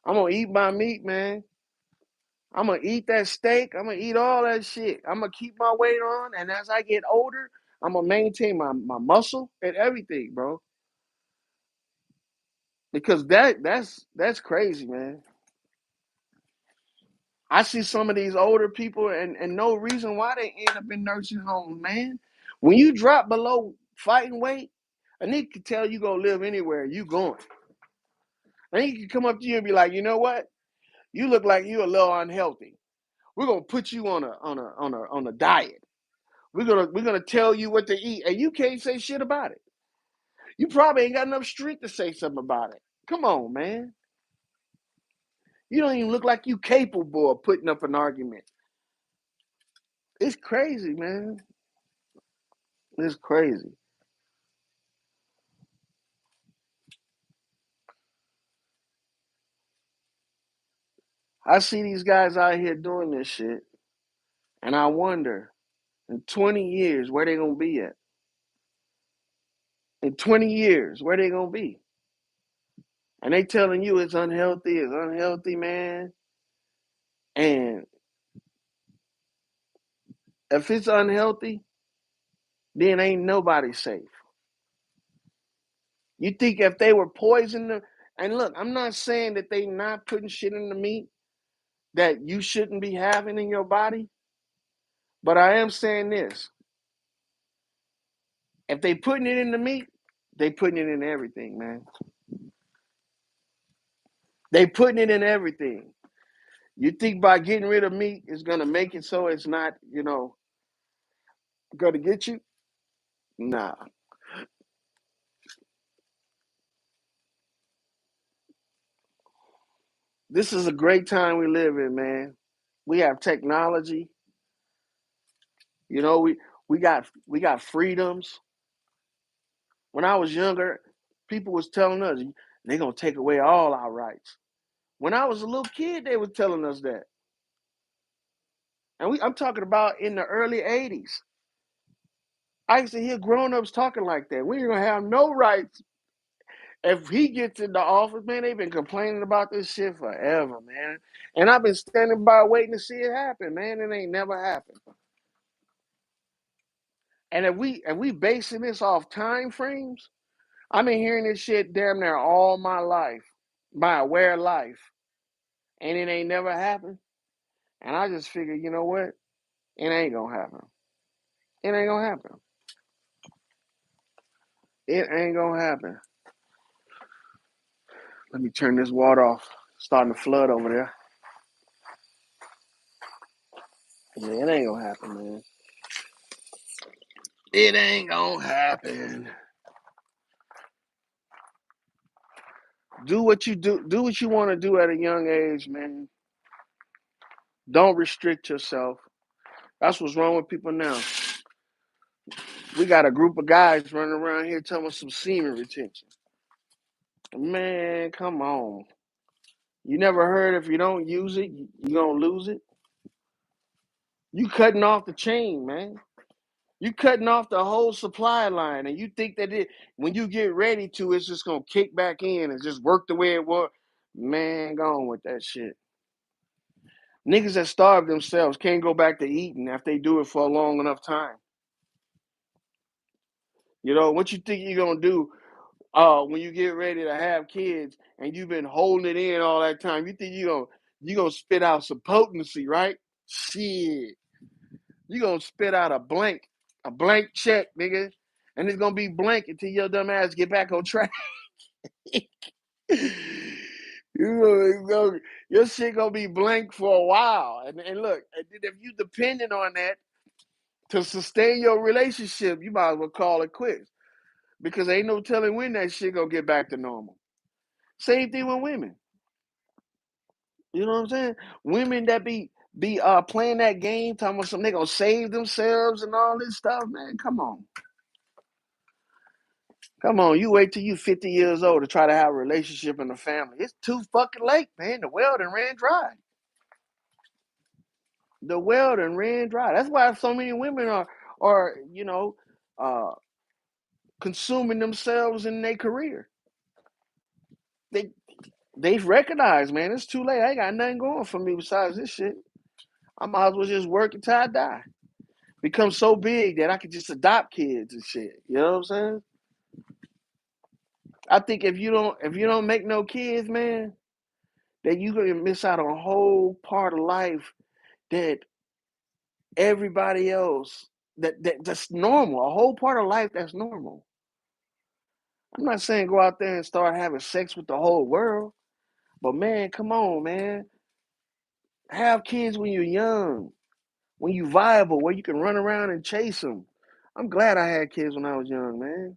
A: I'm gonna eat my meat, man. I'm gonna eat that steak. I'm gonna eat all that shit. I'm gonna keep my weight on, and as I get older, I'm gonna maintain my muscle and everything, bro. Because that's crazy, man. I see some of these older people and no reason why they end up in nursing homes, man. When you drop below fighting weight, a nigga can tell you gonna live anywhere, you going. And he can come up to you and be like, you know what? You look like you a little unhealthy. We're gonna put you on a diet. We're gonna tell you what to eat, and you can't say shit about it. You probably ain't got enough strength to say something about it. Come on, man. You don't even look like you capable of putting up an argument. It's crazy, man. It's crazy. I see these guys out here doing this shit, and I wonder in 20 years where they gonna be at. In 20 years, where they gonna be? And they telling you it's unhealthy, man. And if it's unhealthy, then ain't nobody safe. You think if they were poisoning, and look, I'm not saying that they not putting shit in the meat that you shouldn't be having in your body, but I am saying this: if they putting it in the meat, they putting it in everything, man. They putting it in everything. You think by getting rid of meat is gonna make it so it's not, gonna get you? Nah. This is a great time we live in, man. We have technology. You know, we got freedoms. When I was younger, people was telling us they're gonna take away all our rights. When I was a little kid, they were telling us that. And I'm talking about in the early 80s. I used to hear grown-ups talking like that. We ain't gonna have no rights. If he gets in the office, man, they've been complaining about this shit forever, man. And I've been standing by waiting to see it happen, man. It ain't never happened. And if we basing this off time frames, I've been hearing this shit damn near all my life, my aware life, and it ain't never happened. And I just figured, you know what? It ain't gonna happen. It ain't gonna happen. It ain't gonna happen. Let me turn this water off. Starting to flood over there. Yeah, it ain't gonna happen, man. It ain't gonna happen. Do what you do. Do what you want to do at a young age, man. Don't restrict yourself. That's what's wrong with people now. We got a group of guys running around here telling us some semen retention. Man, come on. You never heard if you don't use it, you gonna lose it? You cutting off the chain, man. You cutting off the whole supply line, and you think that when you get ready to, it's just gonna kick back in and just work the way it was. Man, go on with that shit. Niggas that starve themselves can't go back to eating if they do it for a long enough time. You know, what you think you're gonna do when you get ready to have kids and you've been holding it in all that time? You think you gonna spit out some potency, right? Shit. You gonna spit out a blank check, nigga. And it's gonna be blank until your dumb ass get back on track. Your shit gonna be blank for a while. And look, and if you depending on that to sustain your relationship, you might as well call it quits. Because ain't no telling when that shit gonna get back to normal. Same thing with women. You know what I'm saying? Women that be playing that game, talking about something they gonna save themselves and all this stuff, man. Come on. Come on, you wait till you 50 years old to try to have a relationship and a family. It's too fucking late, man. The well done ran dry. The well done ran dry. That's why so many women are uh, consuming themselves in their career. They they've recognized, man, it's too late. I ain't got nothing going for me besides this shit. I might as well just work until I die. Become so big that I could just adopt kids and shit. You know what I'm saying? I think if you don't make no kids, man, then you gonna miss out on a whole part of life that everybody else that's normal. A whole part of life that's normal. I'm not saying go out there and start having sex with the whole world, but man, come on, man. Have kids when you're young, when you're viable, where you can run around and chase them. I'm glad I had kids when I was young, man.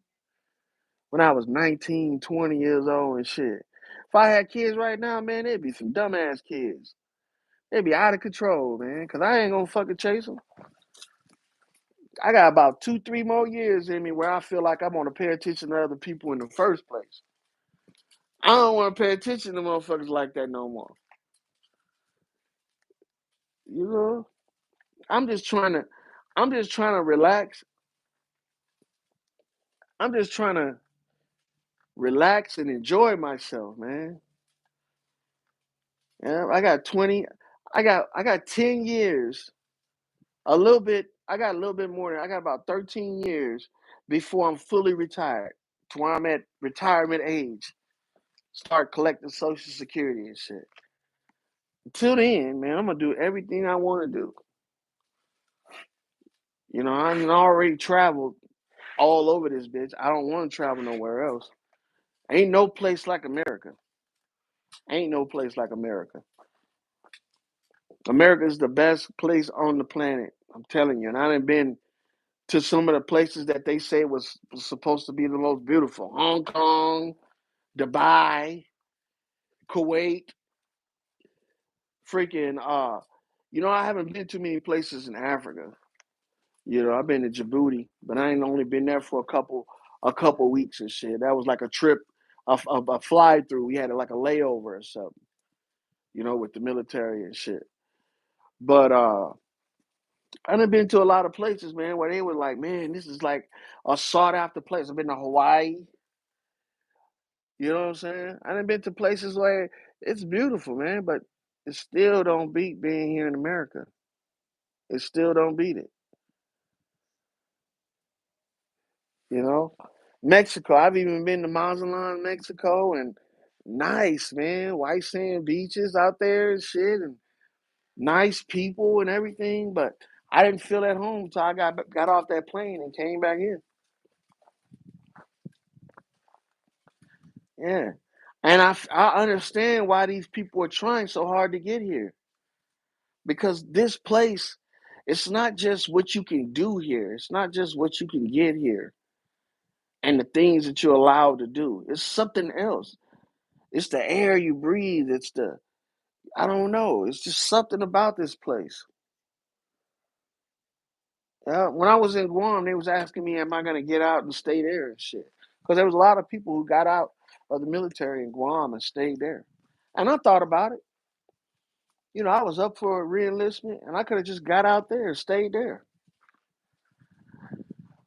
A: When I was 19, 20 years old and shit. If I had kids right now, man, they'd be some dumbass kids. They'd be out of control, man, because I ain't gonna fucking chase them. I got about 2, 3 more years in me where I feel like I'm gonna pay attention to other people in the first place. I don't want to pay attention to motherfuckers like that no more. You know, I'm just trying to, I'm just trying to relax. I'm just trying to relax and enjoy myself, man. Yeah, I got 10 years, a little bit, I got a little bit more than, I got about 13 years before I'm fully retired, to where I'm at retirement age, start collecting Social Security and shit. Until then, man, I'm gonna do everything I want to do. You know, I've already traveled all over this bitch. I don't want to travel nowhere else. Ain't no place like America. Ain't no place like America. America is the best place on the planet. I'm telling you. And I done been to some of the places that they say was supposed to be the most beautiful. Hong Kong, Dubai, Kuwait, freaking I haven't been to many places in Africa. I've been to Djibouti, but I ain't only been there for a couple weeks and shit. That was like a trip, a fly through. We had like a layover or something, with the military and shit. But I done been to a lot of places, man, where they were like, man, this is like a sought after place. I've been to Hawaii, you know what I'm saying? I done been to places where it's beautiful, man, but it still don't beat being here in America. It still don't beat it, you know? Mexico, I've even been to Mazatlan, Mexico, and nice, man. White sand beaches out there and shit, and nice people and everything, but I didn't feel at home until I got off that plane and came back here. Yeah. And I understand why these people are trying so hard to get here. Because this place, it's not just what you can do here. It's not just what you can get here and the things that you're allowed to do. It's something else. It's the air you breathe. I don't know. It's just something about this place. When I was in Guam, they was asking me, am I going to get out and stay there and shit? Because there was a lot of people who got out of the military in Guam and stayed there. And I thought about it. I was up for a reenlistment and I could have just got out there and stayed there.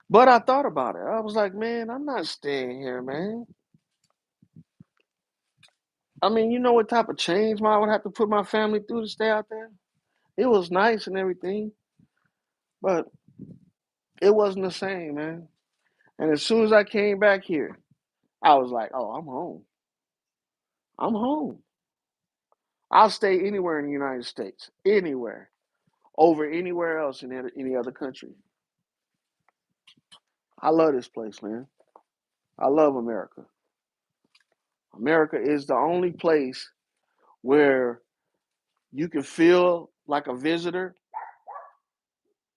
A: But I thought about it. I was like, man, I'm not staying here, man. I mean, you know what type of change I would have to put my family through to stay out there? It was nice and everything, but it wasn't the same, man. And as soon as I came back here, I was like, oh, I'm home. I'm home. I'll stay anywhere in the United States, anywhere, over anywhere else in any other country. I love this place, man. I love America. America is the only place where you can feel like a visitor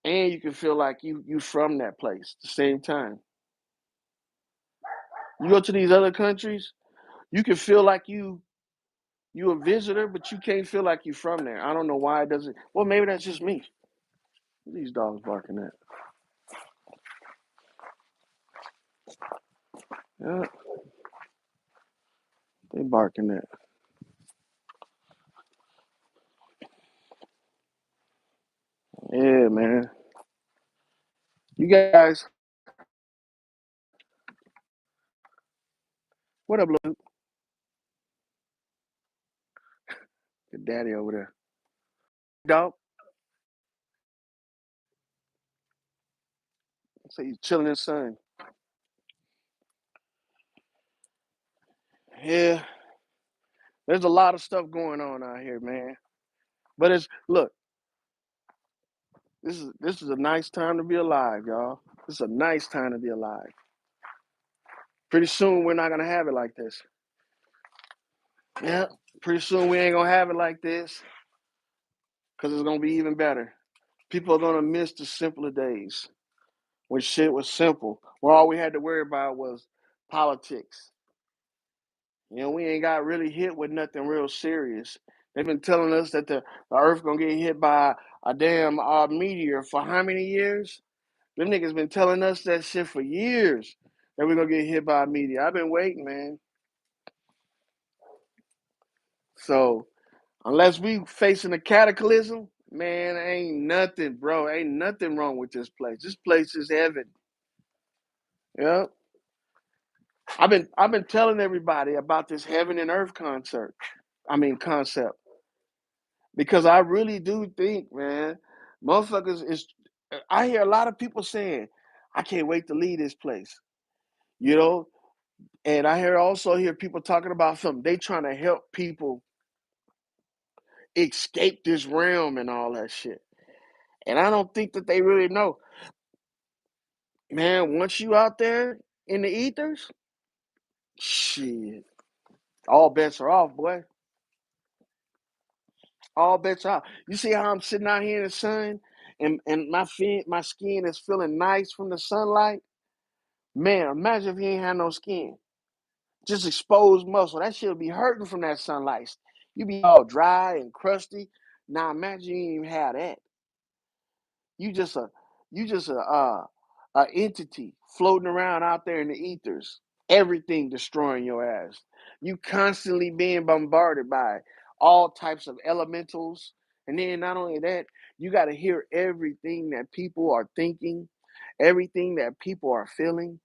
A: and you can feel like you from that place at the same time. You go to these other countries, you can feel like you a visitor, but you can't feel like you from there. I don't know why it doesn't. Well, maybe that's just me. What are these dogs barking at? Yeah, they barking at. Yeah, man. You guys, what up, Luke? Your daddy over there. Dog. So he's chilling in the sun. Yeah, there's a lot of stuff going on out here, man. But look, this is a nice time to be alive, y'all. This is a nice time to be alive. Pretty soon we're not gonna have it like this. Yeah, pretty soon we ain't gonna have it like this because it's gonna be even better. People are gonna miss the simpler days when shit was simple, where all we had to worry about was politics. We ain't got really hit with nothing real serious. They've been telling us that the Earth gonna get hit by a damn meteor for how many years? Them niggas been telling us that shit for years that we're gonna get hit by a meteor. I've been waiting, man. So unless we facing a cataclysm, Man, ain't nothing, bro. Ain't nothing wrong with this place. This place is heaven. Yeah. I've been telling everybody about this heaven and earth concept. Because I really do think, man, motherfuckers is I hear a lot of people saying, I can't wait to leave this place. You know? And I hear people talking about something. They trying to help people escape this realm and all that shit. And I don't think that they really know. Man, once you out there in the ethers, shit, all bets are off, boy. All bets are off. You see how I'm sitting out here in the sun and my skin is feeling nice from the sunlight? Man, imagine if you ain't had no skin. Just exposed muscle. That shit'll be hurting from that sunlight. You be all dry and crusty. Now imagine you ain't even have that. You just a a entity floating around out there in the ethers. Everything destroying your ass. You constantly being bombarded by all types of elementals. And then not only that, you got to hear everything that people are thinking, everything that people are feeling.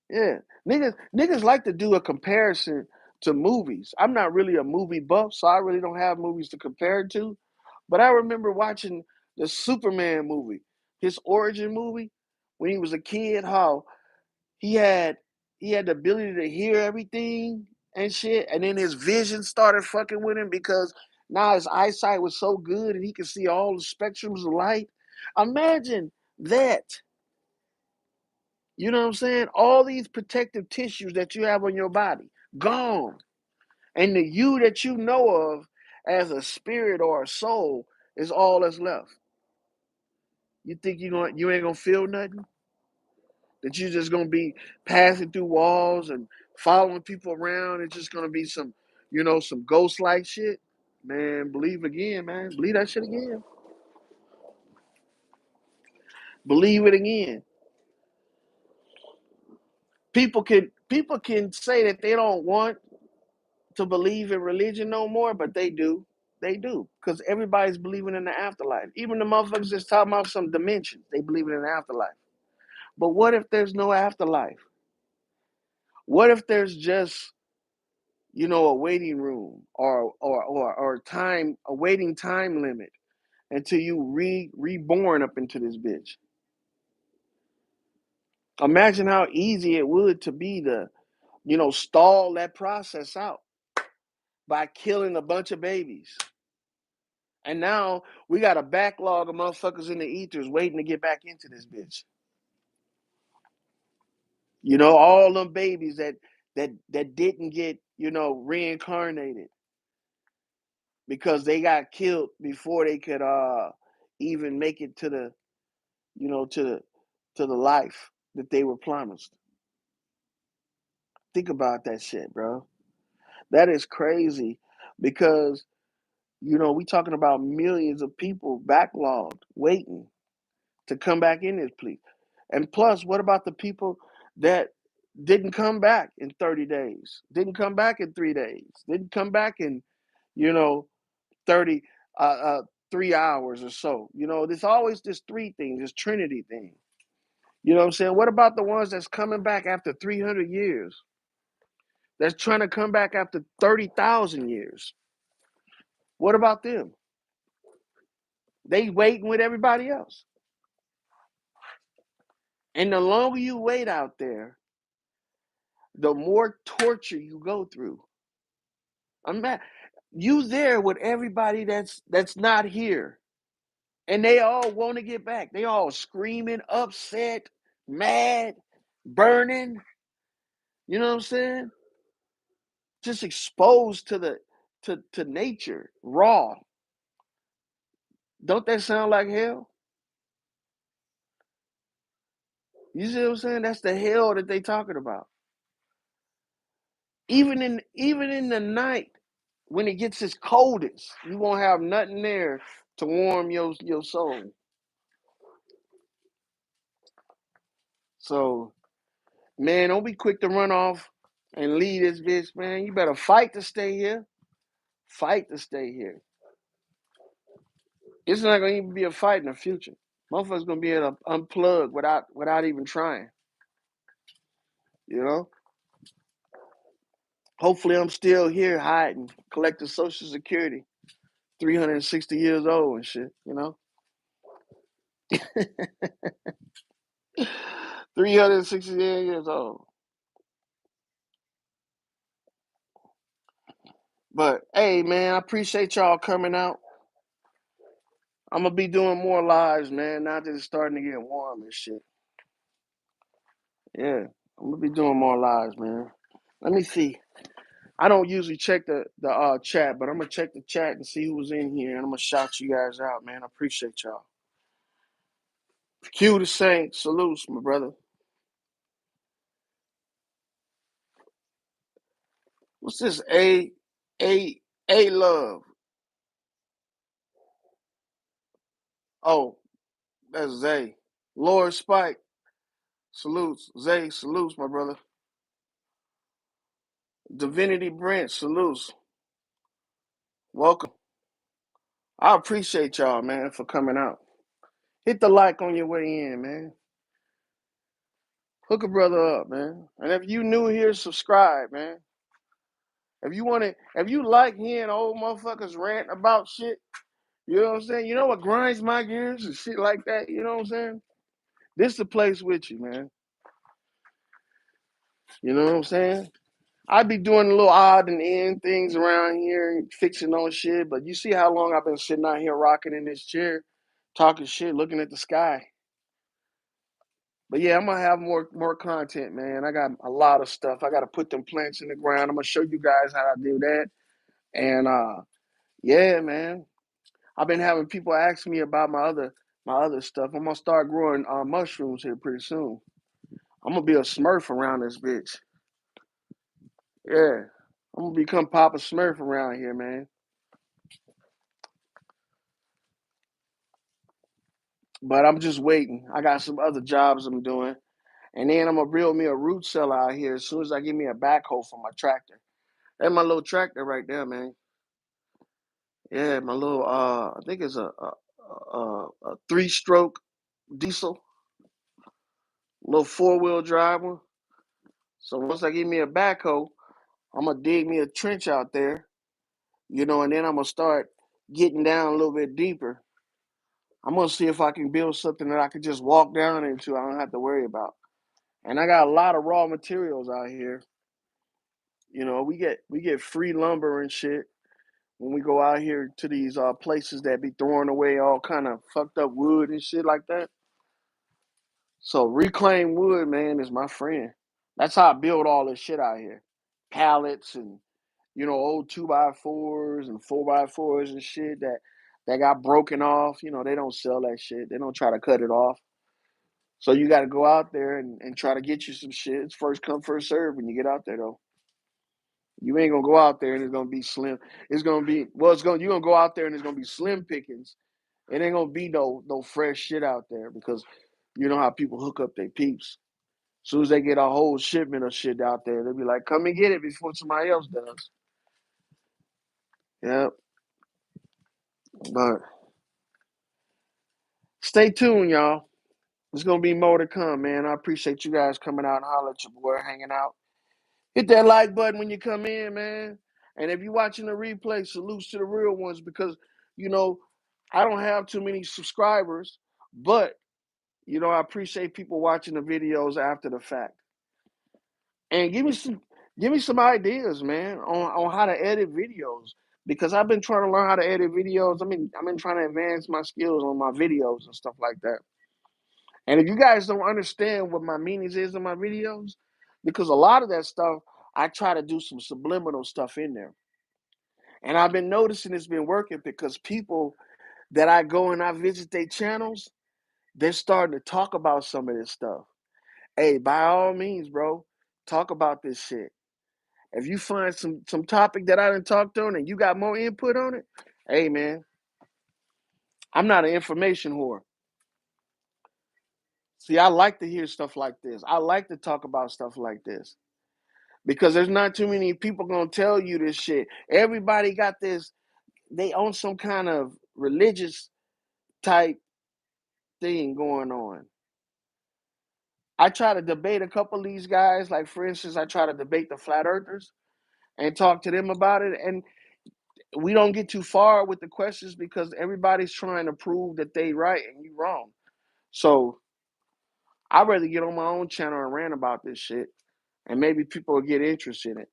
A: Yeah. Niggas like to do a comparison to movies. I'm not really a movie buff, so I really don't have movies to compare it to. But I remember watching the Superman movie, his origin movie, when he was a kid, how he had he had the ability to hear everything and shit, and then his vision started fucking with him because now his eyesight was so good and he could see all the spectrums of light. Imagine that. You know what I'm saying? All these protective tissues that you have on your body, gone. And the you that you know of as a spirit or a soul is all that's left. You think you ain't gonna feel nothing? That you're just gonna be passing through walls and following people around. It's just gonna be some ghost like shit. Man, believe again, man. Believe that shit again. Believe it again. People can say that they don't want to believe in religion no more, but they do. They do. Because everybody's believing in the afterlife. Even the motherfuckers that's talking about some dimensions, they believe in the afterlife. But what if there's no afterlife? What if there's just a waiting room or time a waiting time limit until you reborn up into this bitch. Imagine how easy it would to be to stall that process out by killing a bunch of babies. And now we got a backlog of motherfuckers in the ethers waiting to get back into this bitch. All them babies that didn't get reincarnated because they got killed before they could even make it to the you know, to the to the life that they were promised. Think about that shit, bro. That is crazy because we talking about millions of people backlogged, waiting to come back in this place. And plus, what about the people that didn't come back in 30 days, didn't come back in 3 days, didn't come back in, you know, 30, 3 hours or so? There's always this three thing, this Trinity thing. You know what I'm saying? What about the ones that's coming back after 300 years? That's trying to come back after 30,000 years. What about them? They waiting with everybody else. And the longer you wait out there, the more torture you go through. I'm not you there with everybody that's not here. And they all want to get back. They all screaming, upset, mad, burning. You know what I'm saying? Just exposed to nature, raw. Don't that sound like hell? You see what I'm saying? That's the hell that they talking about. Even in the night, when it gets its coldest, you won't have nothing there to warm your soul. So, man, don't be quick to run off and leave this bitch, man. You better fight to stay here. Fight to stay here. It's not gonna even be a fight in the future. Motherfuckers gonna be able to unplug without even trying. You know. Hopefully, I'm still here hiding, collecting Social Security, 360 years old and shit. You know, 368 years old. But hey, man, I appreciate y'all coming out. I'm gonna be doing more lives, man. Now that it's starting to get warm and shit. Yeah, I'm gonna be doing more lives, man. Let me see. I don't usually check the chat, but I'm gonna check the chat and see who's in here, and I'm gonna shout you guys out, man. I appreciate y'all. Q the Saint, salutes, my brother. What's this? A love. Oh, that's Zay. Lord Spike, salutes. Zay, salutes, my brother. Divinity Brent, salutes. Welcome. I appreciate y'all, man, for coming out. Hit the like on your way in, man. Hook a brother up, man. And if you new here, subscribe, man. If you like hearing old motherfuckers rant about shit, you know what I'm saying? You know what grinds my gears and shit like that, you know what I'm saying? This the place with you, man. You know what I'm saying? I be doing a little odd and end things around here, fixing on shit, but you see how long I've been sitting out here rocking in this chair, talking shit, looking at the sky. But yeah, I'm gonna have more content, man. I got a lot of stuff. I gotta put them plants in the ground. I'm gonna show you guys how I do that. And yeah, man. I've been having people ask me about my other stuff. I'm gonna start growing mushrooms here pretty soon. I'm gonna be a Smurf around this bitch. Yeah. I'm gonna become Papa Smurf around here, man. But I'm just waiting. I got some other jobs I'm doing. And then I'm gonna build me a root cellar out here as soon as I get me a backhoe for my tractor. That's my little tractor right there, man. Yeah, my little I think it's a 3-stroke diesel, little 4-wheel drive one. So once I get me a backhoe, I'm gonna dig me a trench out there, and then I'm gonna start getting down a little bit deeper. I'm gonna see if I can build something that I could just walk down into. I don't have to worry about. And I got a lot of raw materials out here. We get free lumber and shit when we go out here to these places that be throwing away all kind of fucked up wood and shit like that. So reclaimed wood, man, is my friend. That's how I build all this shit out here. Pallets and old 2x4s and 4x4s and shit that got broken off. They don't sell that shit. They don't try to cut it off. So you got to go out there and try to get you some shit. It's first come, first serve when you get out there, though. You ain't gonna go out there and it's gonna be slim. It's gonna be you're gonna go out there and it's gonna be slim pickings. It ain't gonna be no fresh shit out there because you know how people hook up their peeps. As soon as they get a whole shipment of shit out there, they'll be like, "Come and get it before somebody else does." Yeah, but stay tuned, y'all. There's gonna be more to come, man. I appreciate you guys coming out and holler at your boy, hanging out. Hit that like button when you come in, man. And if you're watching the replay, salutes to the real ones because you know I don't have too many subscribers, but I appreciate people watching the videos after the fact. And give me some ideas, man, on how to edit videos because I've been trying to learn how to edit videos. I've been trying to advance my skills on my videos and stuff like that. And if you guys don't understand what my meanings is in my videos, because a lot of that stuff I try to do some subliminal stuff in there. And I've been noticing it's been working because people that I go and I visit their channels, they're starting to talk about some of this stuff. Hey, by all means, bro, talk about this shit. If you find some topic that I didn't talk on and you got more input on it, hey man, I'm not an information whore. See, I like to hear stuff like this. I like to talk about stuff like this because there's not too many people gonna tell you this shit. Everybody got this. They own some kind of religious. type thing going on. I try to debate a couple of these guys. Like, for instance, I try to debate the flat earthers and talk to them about it. And we don't get too far with the questions because everybody's trying to prove that they right and you wrong. So I'd rather get on my own channel and rant about this shit, and maybe people will get interested in it.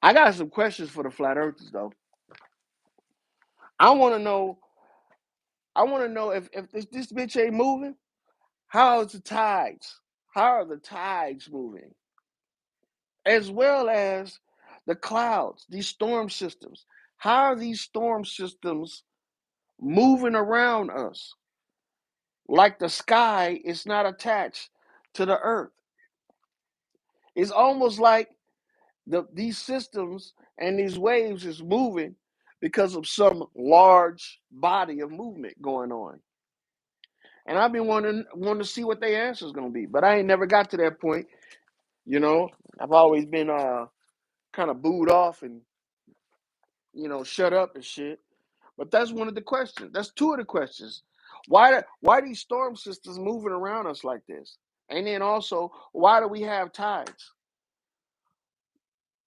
A: I got some questions for the flat earthers though. I want to know. I want to know if this bitch ain't moving. How is the tides? How are the tides moving? As well as the clouds, these storm systems. How are these storm systems moving around us? Like the sky is not attached to the earth. It's almost like these systems and these waves is moving because of some large body of movement going on. And I've been wanting to see what their answer is gonna be, but I ain't never got to that point. You know, I've always been kind of booed off and shut up and shit. But that's one of the questions. That's two of the questions. Why these storm systems moving around us like this? And then also, why do we have tides?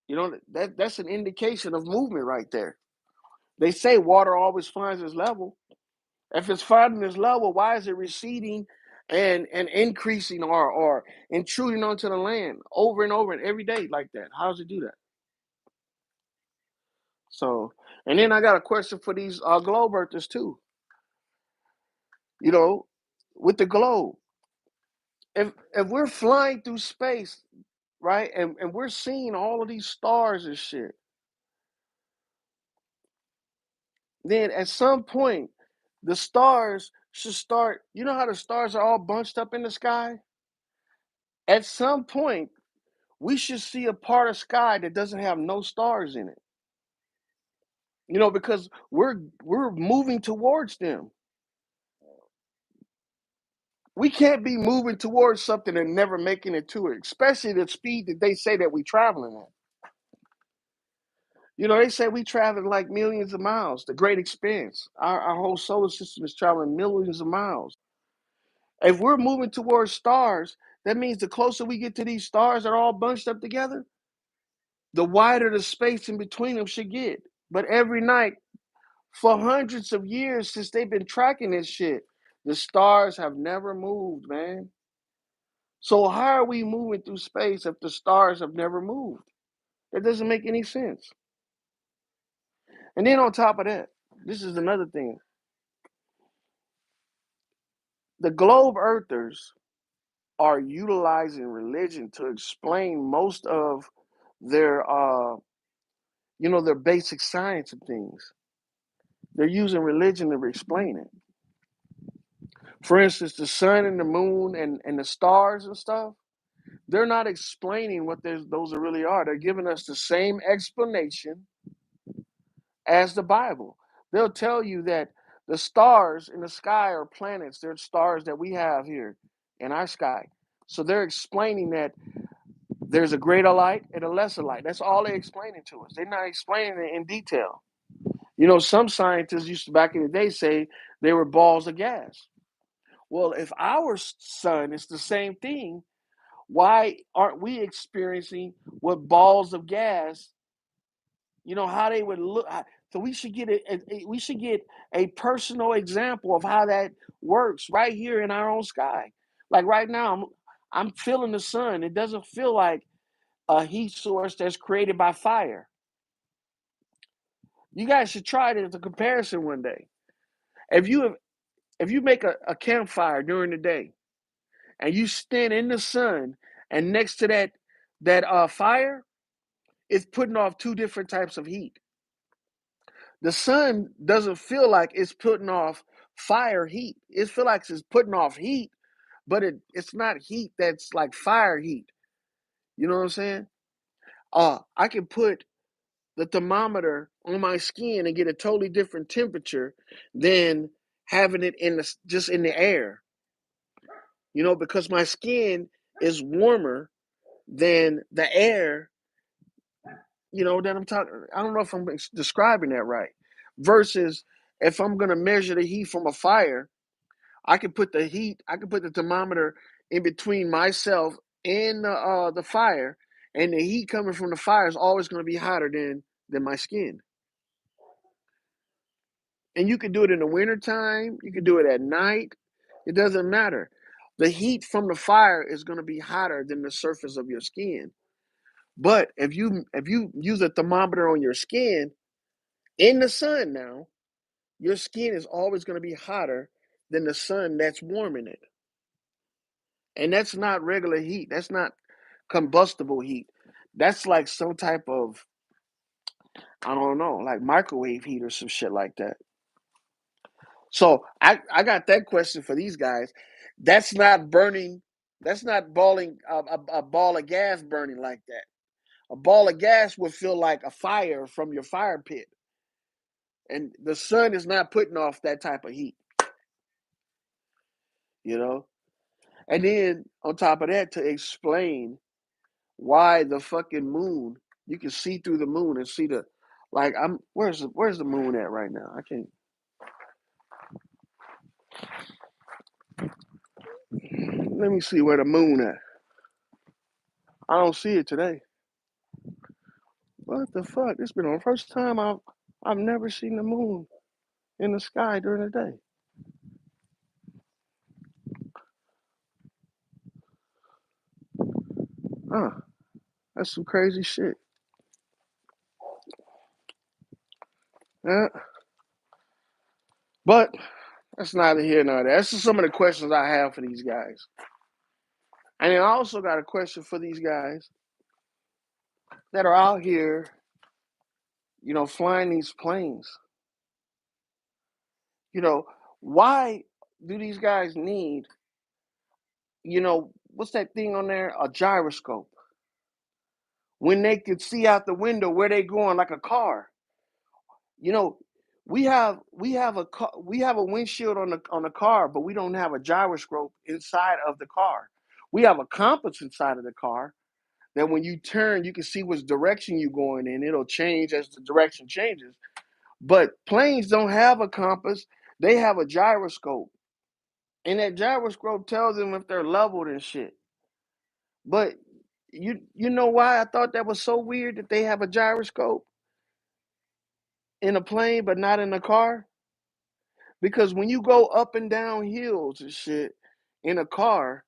A: That's an indication of movement right there. They say water always finds its level. If it's finding its level, why is it receding and increasing or intruding onto the land over and over and every day like that? How does it do that? So, and then I got a question for these globe earthers too. You know, with the globe, if we're flying through space, right, and we're seeing all of these stars and shit, then at some point the stars should start. You know how the stars are all bunched up in the sky? At some point, we should see a part of sky that doesn't have no stars in it. Because we're moving towards them. We can't be moving towards something and never making it to it, especially the speed that they say that we're traveling at. They say we traveling like millions of miles, the great expanse. Our whole solar system is traveling millions of miles. If we're moving towards stars, that means the closer we get to these stars that are all bunched up together, the wider the space in between them should get. But every night, for hundreds of years since they've been tracking this shit, the stars have never moved, man. So how are we moving through space if the stars have never moved? That doesn't make any sense. And then on top of that, this is another thing. The globe earthers are utilizing religion to explain most of their their basic science of things. They're using religion to explain it. For instance, the sun and the moon and the stars and stuff, they're not explaining what those really are. They're giving us the same explanation as the Bible. They'll tell you that the stars in the sky are planets. They're stars that we have here in our sky. So they're explaining that there's a greater light and a lesser light. That's all they're explaining to us. They're not explaining it in detail. Some scientists used to back in the day say they were balls of gas. Well, if our sun is the same thing, why aren't we experiencing what balls of gas, how they would look? So we should get a personal example of how that works right here in our own sky. Like right now, I'm feeling the sun. It doesn't feel like a heat source that's created by fire. You guys should try it as a comparison one day. If you make a campfire during the day and you stand in the sun and next to that fire, it's putting off two different types of heat. The sun doesn't feel like it's putting off fire heat. It feels like it's putting off heat, but it's not heat that's like fire heat. You know what I'm saying? I can put the thermometer on my skin and get a totally different temperature than having it just in the air. Because my skin is warmer than the air. That I'm talking. I don't know if I'm describing that right. Versus if I'm gonna measure the heat from a fire, I can put the heat, I can put the thermometer in between myself and the fire, and the heat coming from the fire is always going to be hotter than my skin. And you can do it in the wintertime, you can do it at night. It doesn't matter. The heat from the fire is going to be hotter than the surface of your skin. But if you use a thermometer on your skin in the sun now, your skin is always going to be hotter than the sun that's warming it. And that's not regular heat. That's not combustible heat. That's like some type of, I don't know, like microwave heat or some shit like that. So I got that question for these guys. That's not burning. That's not balling a ball of gas burning like that. A ball of gas would feel like a fire from your fire pit, and the sun is not putting off that type of heat. You know. And then on top of that, to explain why the fucking moon, you can see through the moon and see the, like I'm where's the moon at right now? I can't. Let me see where the moon at. I don't see it today. What the fuck? It's been the first time I've never seen the moon in the sky during the day. Huh. That's some crazy shit. Yeah. But that's neither here nor there. That's just some of the questions I have for these guys. And then I also got a question for these guys that are out here, flying these planes. You know, why do these guys need, what's that thing on there? A gyroscope. When they could see out the window where they going like a car. You know, we have a windshield on the car, but we don't have a gyroscope inside of the car. We have a compass inside of the car that when you turn, you can see which direction you're going in. It'll change as the direction changes. But planes don't have a compass; they have a gyroscope, and that gyroscope tells them if they're leveled and shit. But you know why I thought that was so weird that they have a gyroscope in a plane but not in a car? Because when you go up and down hills and shit in a car,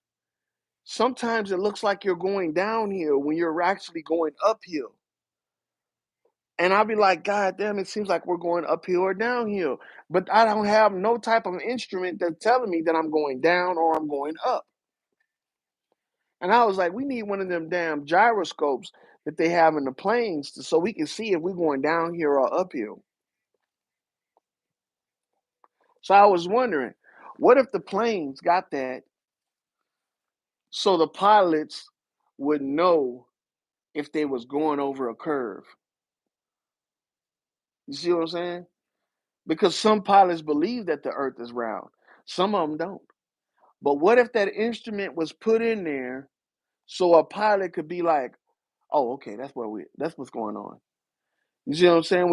A: sometimes it looks like you're going downhill when you're actually going uphill. And I'll be like, God damn, it seems like we're going uphill or downhill. But I don't have no type of instrument that's telling me that I'm going down or I'm going up. And I was like, we need one of them damn gyroscopes that they have in the planes so we can see if we're going down here or uphill. So I was wondering, what if the planes got that so the pilots would know if they was going over a curve? You see what I'm saying? Because some pilots believe that the earth is round. Some of them don't. But what if that instrument was put in there so a pilot could be like, "Oh, okay, that's what's going on." You see what I'm saying?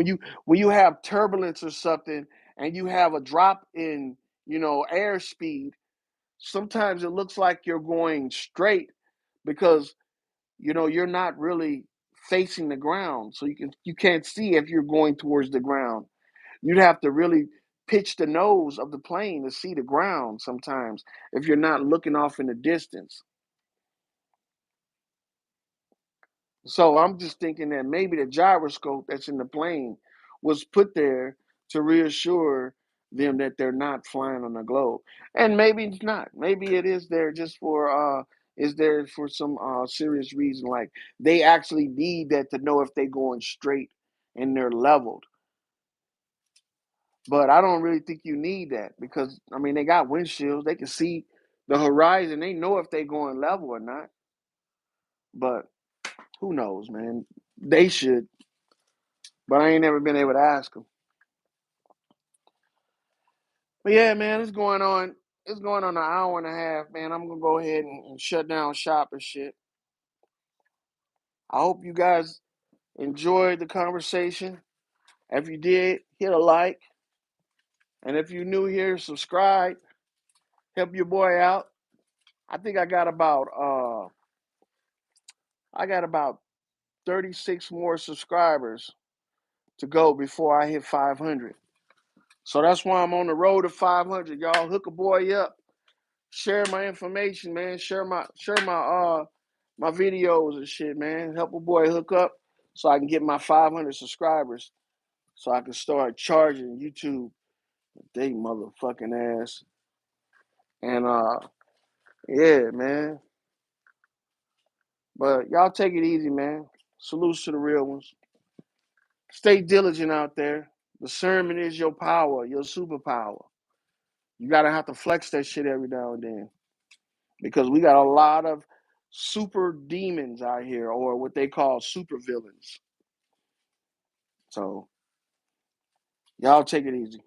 A: When you have turbulence or something and you have a drop in, airspeed, sometimes it looks like you're going straight because you're not really facing the ground. So you can't see if you're going towards the ground. You'd have to really pitch the nose of the plane to see the ground sometimes if you're not looking off in the distance. So I'm just thinking that maybe the gyroscope that's in the plane was put there to reassure them that they're not flying on a globe. And maybe it's not. Maybe it is there just for is there for some serious reason, like they actually need that to know if they're going straight and they're leveled. But I don't really think you need that because I mean they got windshields, they can see the horizon, they know if they're going level or not. But who knows, man? They should, but I ain't never been able to ask them. But yeah, man, it's going on. It's going on an hour and a half, man. I'm gonna go ahead and shut down shop and shit. I hope you guys enjoyed the conversation. If you did, hit a like, and if you're new here, subscribe. Help your boy out. I think I got about 36 more subscribers to go before I hit 500. So that's why I'm on the road to 500. Y'all hook a boy up. Share my information, man. Share my videos and shit, man. Help a boy hook up so I can get my 500 subscribers so I can start charging YouTube they motherfucking ass. And yeah, man. But y'all take it easy, man. Salutes to the real ones. Stay diligent out there. Discernment is your power, your superpower. You gotta have to flex that shit every now and then. Because we got a lot of super demons out here, or what they call super villains. So y'all take it easy.